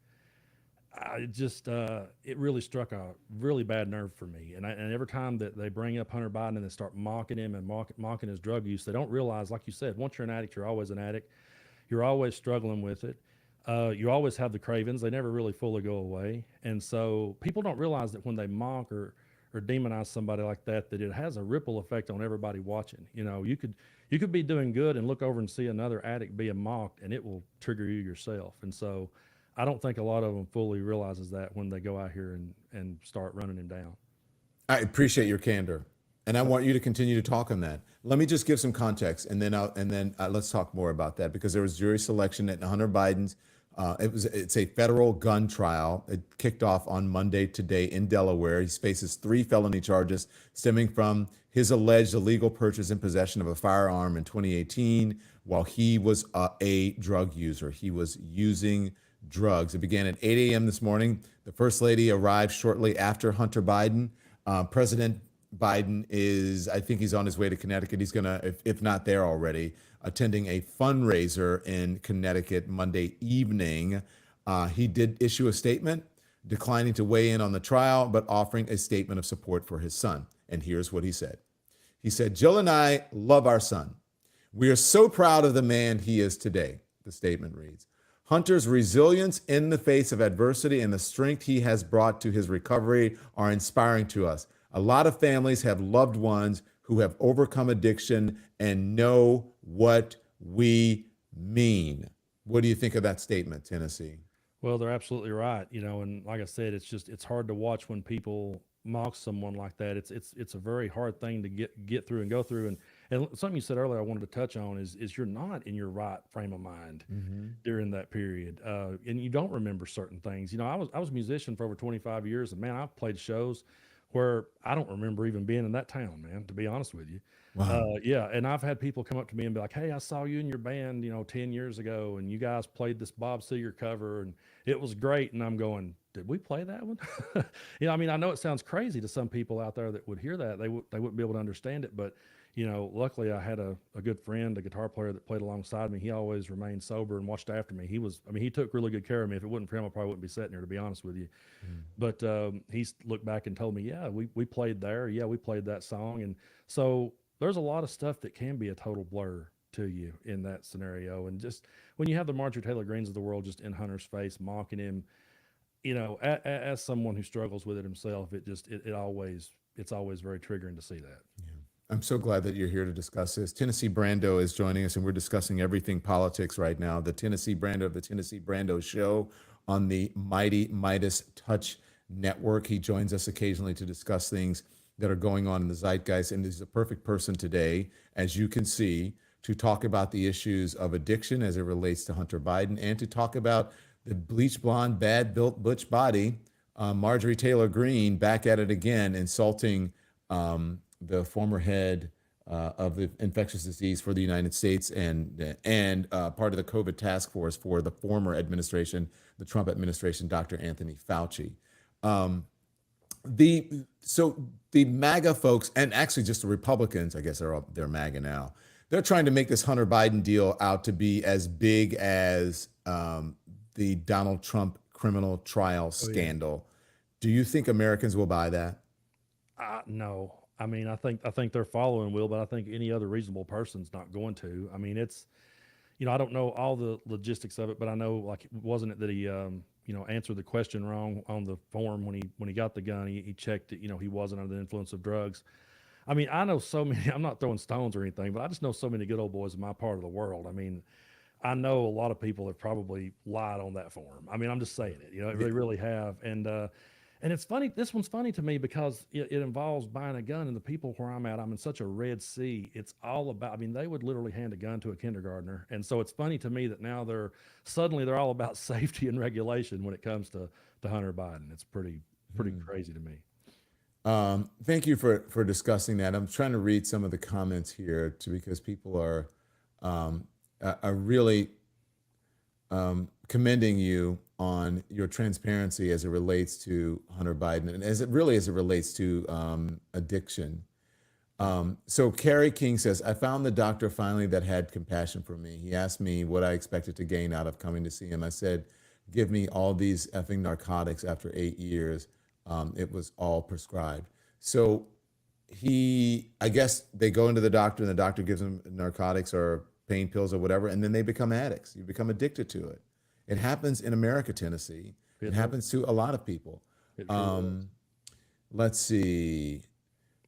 it really struck a really bad nerve for me. And every time that they bring up Hunter Biden and they start mocking him and mocking his drug use, they don't realize, like you said, once you're an addict, you're always an addict. You're always struggling with it. You always have the cravings. They never really fully go away. And so people don't realize that when they mock or demonize somebody like that it has a ripple effect on everybody watching. You could be doing good and look over and see another addict being mocked, and it will trigger you yourself. And so I don't think a lot of them fully realizes that when they go out here and start running him down. I appreciate your candor, and I want you to continue to talk on that. Let me just give some context, and then let's talk more about that, because there was jury selection at Hunter Biden's It's a federal gun trial. It kicked off on Monday today in Delaware. He faces 3 felony charges stemming from his alleged illegal purchase and possession of a firearm in 2018 while he was a drug user. He was using drugs. It began at 8 a.m. this morning. The First Lady arrived shortly after Hunter Biden. President Biden I think he's on his way to Connecticut. He's going to, if not there already, attending a fundraiser in Connecticut Monday evening. He did issue a statement declining to weigh in on the trial, but offering a statement of support for his son. And here's what he said. He said, "Jill and I love our son. We are so proud of the man he is today," the statement reads. "Hunter's resilience in the face of adversity and the strength he has brought to his recovery are inspiring to us. A lot of families have loved ones who have overcome addiction and know what we mean." What do you think of that statement, Tennessee? Well, they're absolutely right. And like I said, it's hard to watch when people mock someone like that. It's a very hard thing to get through and go through. And something you said earlier I wanted to touch on is you're not in your right frame of mind during that period. And you don't remember certain things. I was a musician for over 25 years, and man, I've played shows where I don't remember even being in that town, man, to be honest with you. Wow. Yeah. And I've had people come up to me and be like, "Hey, I saw you in your band, 10 years ago, and you guys played this Bob Seger cover and it was great." And I'm going, "Did we play that one?" I know it sounds crazy to some people out there that would hear that. They wouldn't be able to understand it. But, luckily I had a good friend, a guitar player that played alongside me. He always remained sober and watched after me. He took really good care of me. If it wasn't for him, I probably wouldn't be sitting here, to be honest with you. But he's looked back and told me, "Yeah, we played there. Yeah, we played that song." And so there's a lot of stuff that can be a total blur to you in that scenario. And just when you have the Marjorie Taylor Greenes of the world just in Hunter's face, mocking him, as someone who struggles with it himself, it's always very triggering to see that. Yeah. I'm so glad that you're here to discuss this. Tennessee Brando is joining us, and we're discussing everything politics right now. The Tennessee Brando of the Tennessee Brando Show on the Mighty Midas Touch Network. He joins us occasionally to discuss things that are going on in the zeitgeist, and he's a perfect person today, as you can see, to talk about the issues of addiction as it relates to Hunter Biden, and to talk about the bleach blonde, bad built butch body, Marjorie Taylor Greene, back at it again, insulting the former head of the infectious disease for the United States and part of the COVID task force for the former administration, the Trump administration, Dr. Anthony Fauci. The MAGA folks, and actually just the Republicans, I guess they're MAGA now, they're trying to make this Hunter Biden deal out to be as big as the Donald Trump criminal trial scandal. Do you think Americans will buy that? No. I think they're following Will, but I think any other reasonable person's not going to. It's, I don't know all the logistics of it, but I know, like, wasn't it that he, answered the question wrong on the form when he got the gun? He checked that, he wasn't under the influence of drugs. I know so many, I'm not throwing stones or anything, but I just know so many good old boys in my part of the world. I know a lot of people have probably lied on that form. I'm just saying it, they really have. And it's funny, this one's funny to me because it involves buying a gun, and the people where I'm at, I'm in such a red sea. It's all about, they would literally hand a gun to a kindergartner. And so it's funny to me that now they're all about safety and regulation when it comes to Hunter Biden. It's pretty crazy to me. Thank you for discussing that. I'm trying to read some of the comments here because people are really commending you on your transparency as it relates to Hunter Biden and as it relates to addiction. So Carrie King says, "I found the doctor finally that had compassion for me. He asked me what I expected to gain out of coming to see him. I said, give me all these effing narcotics after 8 years. It was all prescribed." So I guess they go into the doctor and the doctor gives them narcotics or pain pills or whatever, and then they become addicts. You become addicted to it. It happens in America, Tennessee. It happens to a lot of people. Let's see.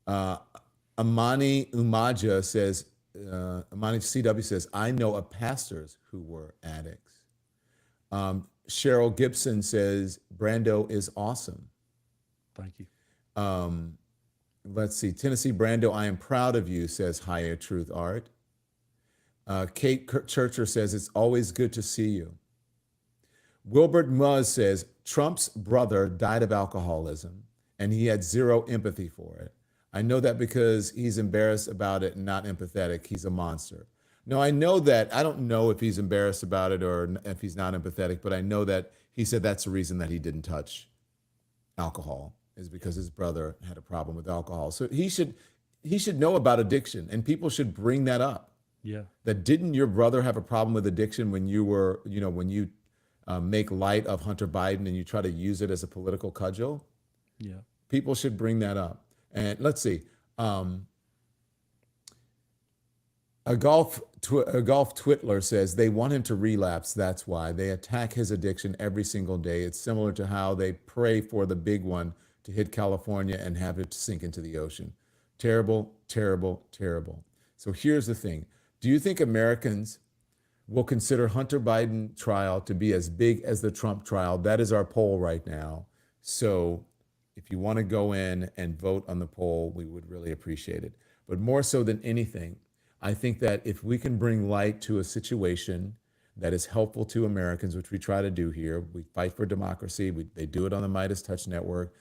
Amani Umaja says, Amani CW says, "I know of pastors who were addicts." Cheryl Gibson says, "Brando is awesome." Thank you. Let's see. Tennessee Brando, "I am proud of you," says Higher Truth Art. Kate Churcher says, "It's always good to see you." Wilbert Muzz says Trump's brother died of alcoholism and he had zero empathy for it. I know that because he's embarrassed about it and not empathetic. He's a monster. No, I know that. I don't know if he's embarrassed about it or if he's not empathetic, but I know that he said that's the reason that he didn't touch alcohol, is because his brother had a problem with alcohol. So he should know about addiction, and people should bring that up. Yeah. That didn't your brother have a problem with addiction when you were, when you make light of Hunter Biden and you try to use it as a political cudgel? Yeah. People should bring that up. And let's see. A golf twitler says they want him to relapse. That's why they attack his addiction every single day. It's similar to how they pray for the big one to hit California and have it sink into the ocean. Terrible, terrible, terrible. So here's the thing. Do you think Americans will consider Hunter Biden trial to be as big as the Trump trial? That is our poll right now. So if you want to go in and vote on the poll, we would really appreciate it. But more so than anything, I think that if we can bring light to a situation that is helpful to Americans, which we try to do here, we fight for democracy. They do it on the Midas Touch Network.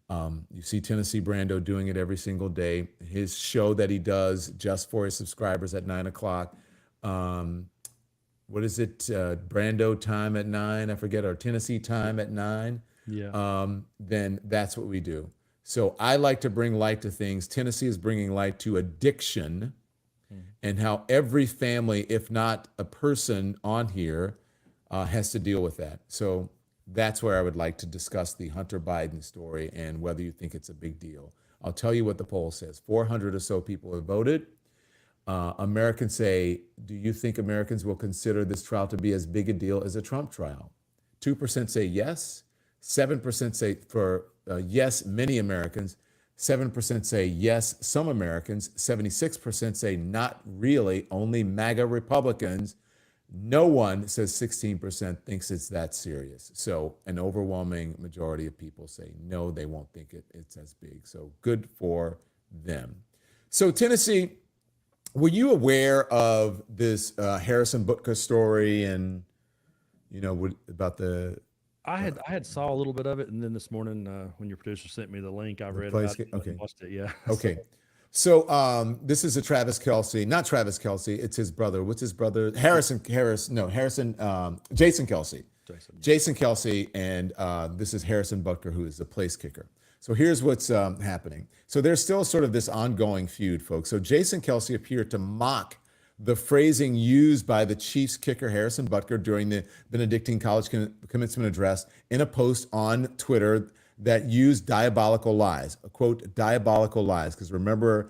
You see Tennessee Brando doing it every single day. His show that he does just for his subscribers at 9 o'clock. What is it? Brando time at 9, I forget, or Tennessee time at 9. Yeah. Then that's what we do. So I like to bring light to things. Tennessee is bringing light to addiction and how every family, if not a person on here, has to deal with that. So that's where I would like to discuss the Hunter Biden story and whether you think it's a big deal. I'll tell you what the poll says. 400 or so people have voted. Americans say, do you think Americans will consider this trial to be as big a deal as a Trump trial? 2% say yes. 7% say for yes, many Americans. 7% say yes, some Americans. 76% say not really, only MAGA Republicans. No one, says 16%, thinks it's that serious. So an overwhelming majority of people say no, they won't think it's as big. So good for them. So Tennessee, were you aware of this Harrison Butker story and, about the... I had saw a little bit of it, and then this morning when your producer sent me the link, I read about it. Okay. And watched it. Yeah. Okay. So this is a not Travis Kelce. It's his brother. What's his brother? Jason Kelce. Jason Kelce, and this is Harrison Butker, who is the place kicker. So here's what's happening. So there's still sort of this ongoing feud, folks. So Jason Kelce appeared to mock the phrasing used by the Chiefs kicker Harrison Butker during the Benedictine College commencement address in a post on Twitter that used diabolical lies, a quote, diabolical lies. Because remember,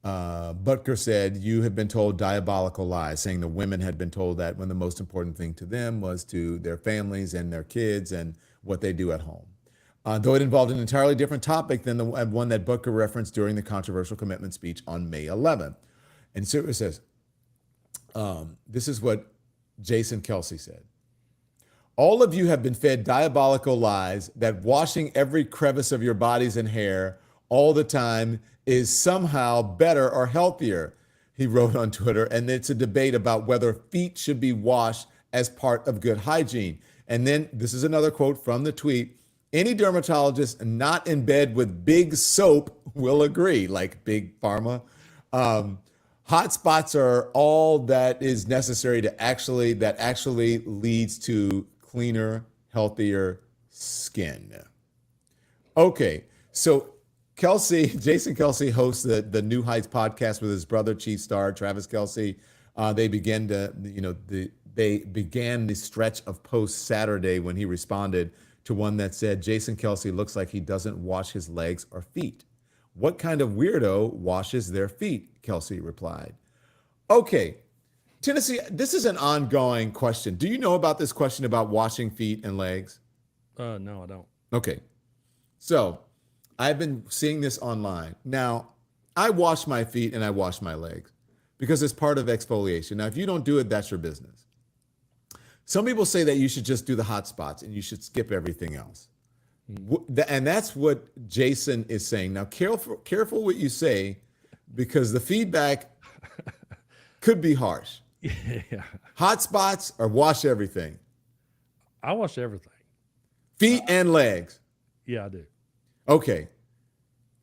Butker said, you have been told diabolical lies, saying the women had been told that when the most important thing to them was to their families and their kids and what they do at home. Though it involved an entirely different topic than the one that Butker referenced during the controversial commitment speech on May 11th. And so it says, this is what Jason Kelce said. All of you have been fed diabolical lies that washing every crevice of your bodies and hair all the time is somehow better or healthier, he wrote on Twitter. And it's a debate about whether feet should be washed as part of good hygiene. And then this is another quote from the tweet. Any dermatologist not in bed with big soap will agree, like Big Pharma. Hot spots are all that is necessary that actually leads to cleaner, healthier skin. Okay, so Jason Kelce hosts the New Heights podcast with his brother, Chief Star Travis Kelce. They began the stretch of posts Saturday when he responded to one that said, Jason Kelce looks like he doesn't wash his legs or feet. What kind of weirdo washes their feet? Kelce replied. Okay, Tennessee, this is an ongoing question. Do you know about this question about washing feet and legs? No, I don't. Okay, so I've been seeing this online. Now, I wash my feet and I wash my legs because it's part of exfoliation. Now, if you don't do it, that's your business. Some people say that you should just do the hot spots and you should skip everything else. And that's what Jason is saying. Now, careful what you say, because the feedback could be harsh. Yeah. Hot spots or wash everything. I wash everything. Feet and legs. Yeah, I do. Okay.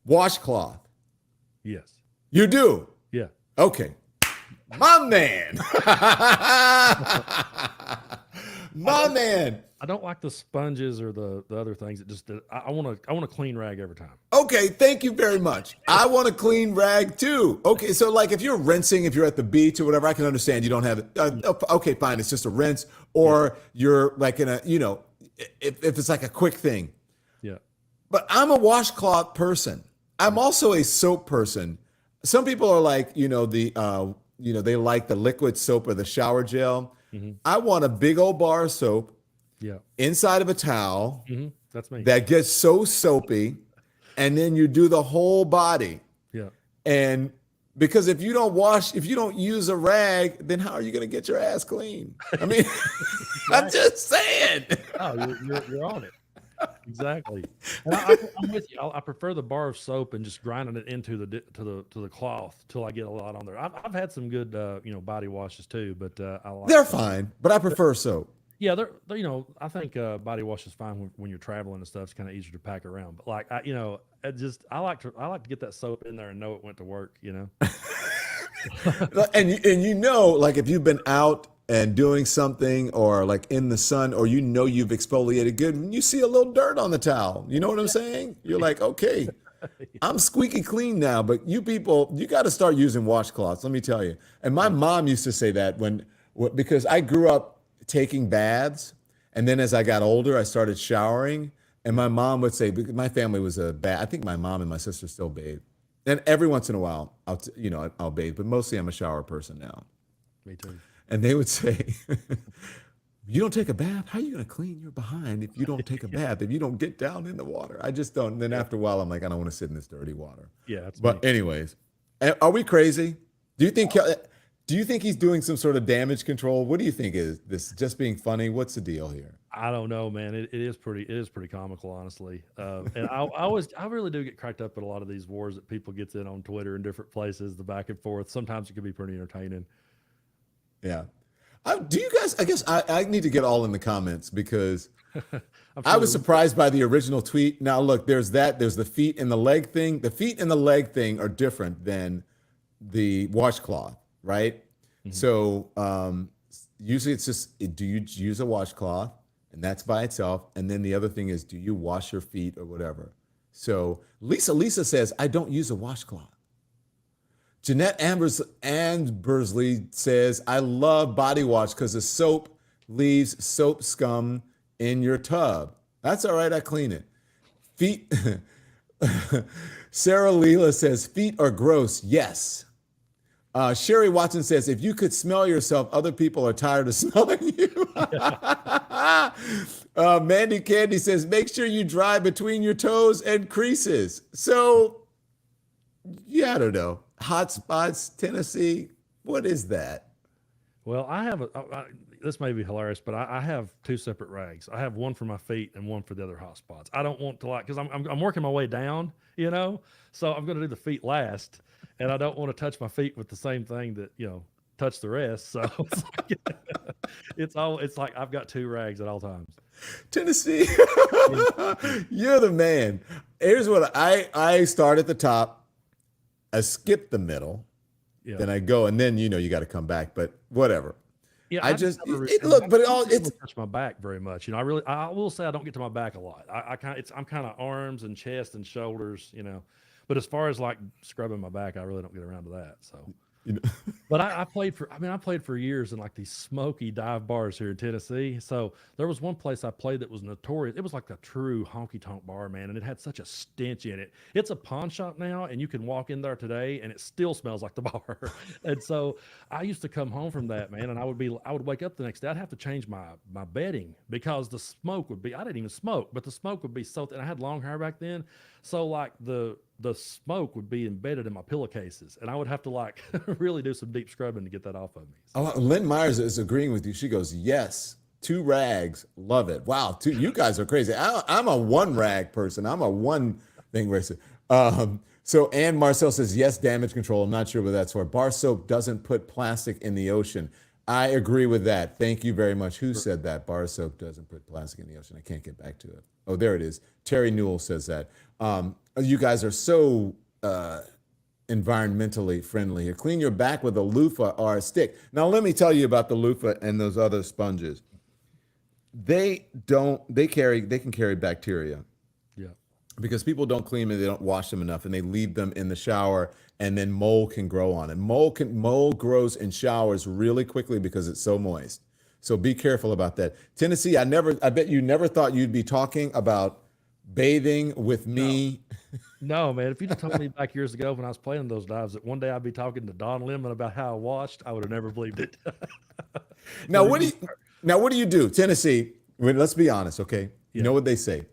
Washcloth. Yes. You do? Yeah. Okay. My man. My man. I don't like the sponges or the other things. It just I want a clean rag every time. Okay, thank you very much. I want a clean rag too. Okay, so like if you're rinsing, if you're at the beach or whatever, I can understand you don't have it. Okay, fine, it's just a rinse, or you're like in a, if it's like a quick thing. Yeah. But I'm a washcloth person. I'm also a soap person. Some people are like, they like the liquid soap or the shower gel. Mm-hmm. I want a big old bar of soap. Yeah. Inside of a towel. Mm-hmm. That's me. That gets so soapy, and then you do the whole body. Yeah. And because if you don't use a rag, then how are you going to get your ass clean? I mean, I'm just saying. Oh, you're on it. Exactly. And I'm with you. I prefer the bar of soap and just grinding it into the cloth till I get a lot on there. I've had some good body washes too, but they're fine. But I prefer soap. Yeah, they're I think body wash is fine when you're traveling and stuff. It's kind of easier to pack around. But like I like to get that soap in there and know it went to work. And like if you've been out and doing something or like in the sun, or you've exfoliated good, when you see a little dirt on the towel, you know what I'm saying? You're like, okay, I'm squeaky clean now. But you people, you got to start using washcloths. Let me tell you. And my mom used to say that because I grew up taking baths, and then as I got older, I started showering, and my mom would say, because my family was I think my mom and my sister still bathe, and every once in a while I'll bathe, but mostly I'm a shower person now. Me too. And they would say, you don't take a bath, how are you going to clean your behind if you don't take a bath, if you don't get down in the water? I just don't. And then after a while, I'm like, I don't want to sit in this dirty water. Yeah, that's but me. Anyways, are we crazy? Do you think he's doing some sort of damage control? What do you think is this? Just being funny? What's the deal here? I don't know, man. It is pretty comical, honestly. And I really do get cracked up at a lot of these wars that people gets in on Twitter and different places, the back and forth. Sometimes it can be pretty entertaining. Yeah. Do you guys? I guess I need to get all in the comments because I was surprised by the original tweet. Now look, there's the feet and the leg thing. The feet and the leg thing are different than the washcloth. Right? Mm-hmm. So usually it's just, do you use a washcloth? And that's by itself. And then the other thing is, do you wash your feet or whatever? So Lisa says, I don't use a washcloth. Jeanette Ambersley says, I love body wash because the soap leaves soap scum in your tub. That's all right, I clean it. Feet. Sarah Leela says, feet are gross. Yes. Sherry Watson says, if you could smell yourself, other people are tired of smelling you. Mandy Candy says, make sure you dry between your toes and creases. So, yeah, I don't know. Hot spots, Tennessee, what is that? Well, I have this may be hilarious, but I have two separate rags. I have one for my feet and one for the other hot spots. I don't want to because I'm working my way down, so I'm going to do the feet last. And I don't want to touch my feet with the same thing that, touch the rest. So it's like I've got two rags at all times. Tennessee, you're the man. Here's what I start at the top. I skip the middle. Yeah. Then I go, and then, you got to come back, but whatever. Yeah, I just it's touch my back very much. I will say I don't get to my back a lot. I'm kind of arms and chest and shoulders, But as far as like scrubbing my back, I really don't get around to that. So, but I played for years in like these smoky dive bars here in Tennessee. So there was one place I played that was notorious. It was like a true honky tonk bar, man, and it had such a stench in it. It's a pawn shop now, and you can walk in there today, and it still smells like the bar. And so I used to come home from that, man, and I would wake up the next day. I'd have to change my bedding because the smoke would be. I didn't even smoke, but the smoke would be so. And I had long hair back then, so like the smoke would be embedded in my pillowcases, and I would have to like really do some deep scrubbing to get that off of me. So. Oh, Lynn Myers is agreeing with you. She goes, yes, 2 rags, love it. Wow, you guys are crazy. I'm a 1 rag person. I'm a 1 thing racer. So Ann Marcel says, yes, damage control. I'm not sure what that's for. Bar soap doesn't put plastic in the ocean. I agree with that. Thank you very much. Who said that? Bar soap doesn't put plastic in the ocean. I can't get back to it. Oh, there it is. Terry Newell says that. You guys are so environmentally friendly here. Clean your back with a loofah or a stick. Now, let me tell you about the loofah and those other sponges. They can carry bacteria. Yeah. Because people don't clean them, they don't wash them enough, and they leave them in the shower, and then mold can grow on it. Mold grows in showers really quickly because it's so moist. So be careful about that. Tennessee, I bet you never thought you'd be talking about bathing with me. No, man. If you'd have told me back years ago when I was playing those dives that one day I'd be talking to Don Lemon about how I washed, I would have never believed it. Now, what do you do, Tennessee? Let's be honest, okay? You know what they say?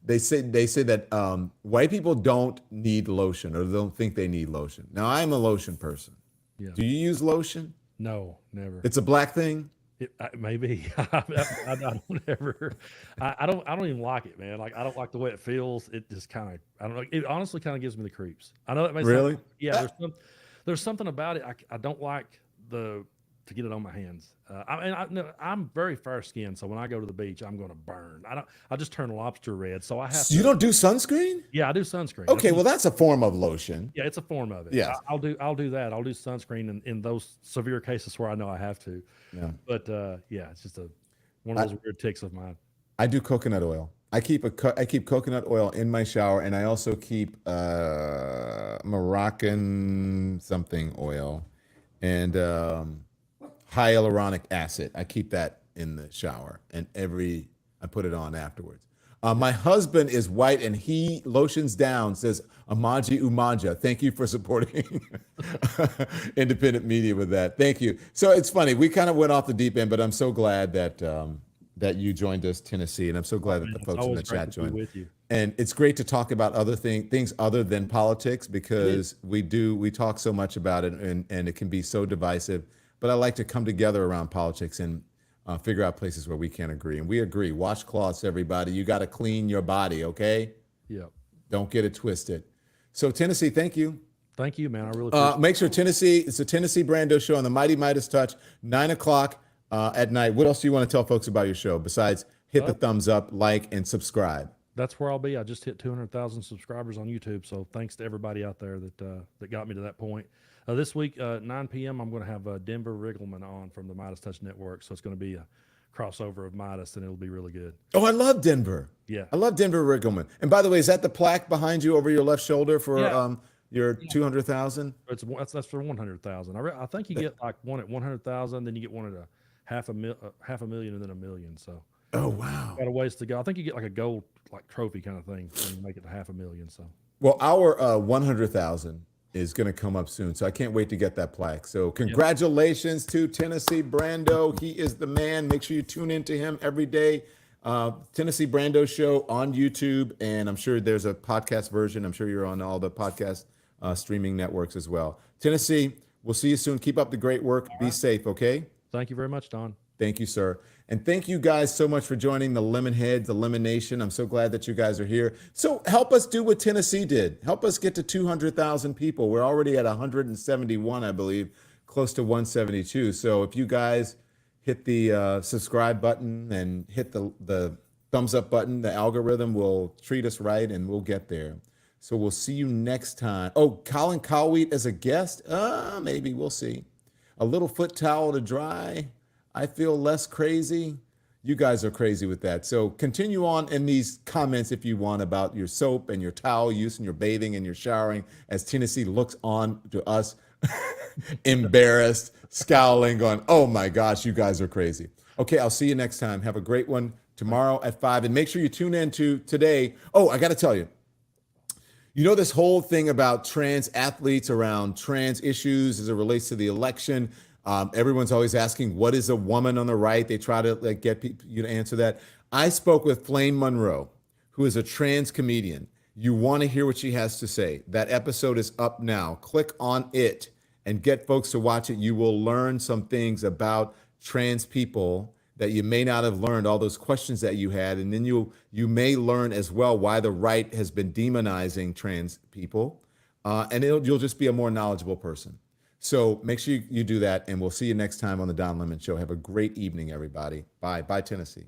They say that white people don't need lotion or don't think they need lotion. Now, I'm a lotion person. Yeah. Do you use lotion? No, never. It's a black thing? Maybe. I don't ever. I don't even like it, man. Like, I don't like the way it feels. It just kind of, I don't know. It honestly kind of gives me the creeps. I know that makes Really? sense. Yeah. There's something about it. I don't like to get it on my hands. I'm very fair skinned, so when I go to the beach, I'm going to burn. I just turn lobster red, so I have. So you don't do sunscreen? Yeah, I do sunscreen. Okay, well that's a form of lotion. Yeah, it's a form of it. Yeah, I'll do that. I'll do sunscreen in those severe cases where I know I have to. Yeah, but yeah, it's just one of those weird ticks of mine. I do coconut oil. I keep coconut oil in my shower, and I also keep Moroccan something oil and hyaluronic acid. I keep that in the shower, and I put it on afterwards. My husband is white, and he lotions down, says Amaji Umaja. Thank you for supporting independent media with that. Thank you. So it's funny. We kind of went off the deep end, but I'm so glad that you joined us, Tennessee, and I'm so glad that the folks in the chat joined. With you. And it's great to talk about other things other than politics, because we talk so much about it, and it can be so divisive. But I like to come together around politics and figure out places where we can agree. And we agree. Washcloths, everybody. You got to clean your body, okay? Yeah. Don't get it twisted. So, Tennessee, thank you. Thank you, man. I really appreciate it. Make sure it's the Tennessee Brando Show on the Mighty Midas Touch, 9 o'clock at night. What else do you want to tell folks about your show besides hit the thumbs up, like, and subscribe? That's where I'll be. I just hit 200,000 subscribers on YouTube. So thanks to everybody out there that got me to that point. This week, 9 p.m., I'm going to have Denver Riggleman on from the Midas Touch Network. So it's going to be a crossover of Midas, and it'll be really good. Oh, I love Denver. Yeah. I love Denver Riggleman. And by the way, is that the plaque behind you over your left shoulder for your 200,000? That's for 100,000. I think you get like one at 100,000, then you get one at half a million, and then $1 million. So. Oh, wow. Got a ways to go. I think you get like a gold trophy kind of thing when you make it to $500,000. So. Well, our 100,000 is going to come up soon, so I can't wait to get that plaque. So congratulations to Tennessee Brando. He is the man. Make sure you tune into him every day. Tennessee Brando Show on YouTube, and I'm sure there's a podcast version. I'm sure you're on all the podcast streaming networks as well. Tennessee, we'll see you soon. Keep up the great work. Be safe, okay? Thank you very much, Don. Thank you, sir. And thank you guys so much for joining the Lemonheads, the Lemon Nation. I'm so glad that you guys are here. So help us do what Tennessee did. Help us get to 200,000 people. We're already at 171, I believe, close to 172. So if you guys hit the subscribe button and hit the thumbs up button, the algorithm will treat us right, and we'll get there. So we'll see you next time. Oh, Colin Cowwheat as a guest? Maybe. We'll see. A little foot towel to dry. I feel less crazy. You guys are crazy with that. So continue on in these comments if you want about your soap and your towel use and your bathing and your showering as Tennessee looks on to us embarrassed, scowling, going, oh my gosh, you guys are crazy. Okay, I'll see you next time. Have a great one tomorrow at 5. And make sure you tune in to today. Oh, I got to tell you, you know, this whole thing about trans athletes around trans issues as it relates to the election. Everyone's always asking, what is a woman on the right? They try to get you to answer that. I spoke with Flame Monroe, who is a trans comedian. You want to hear what she has to say. That episode is up now. Click on it and get folks to watch it. You will learn some things about trans people that you may not have learned, all those questions that you had. And then you may learn as well why the right has been demonizing trans people. And you'll just be a more knowledgeable person. So make sure you do that, and we'll see you next time on the Don Lemon Show. Have a great evening, everybody. Bye. Bye, Tennessee.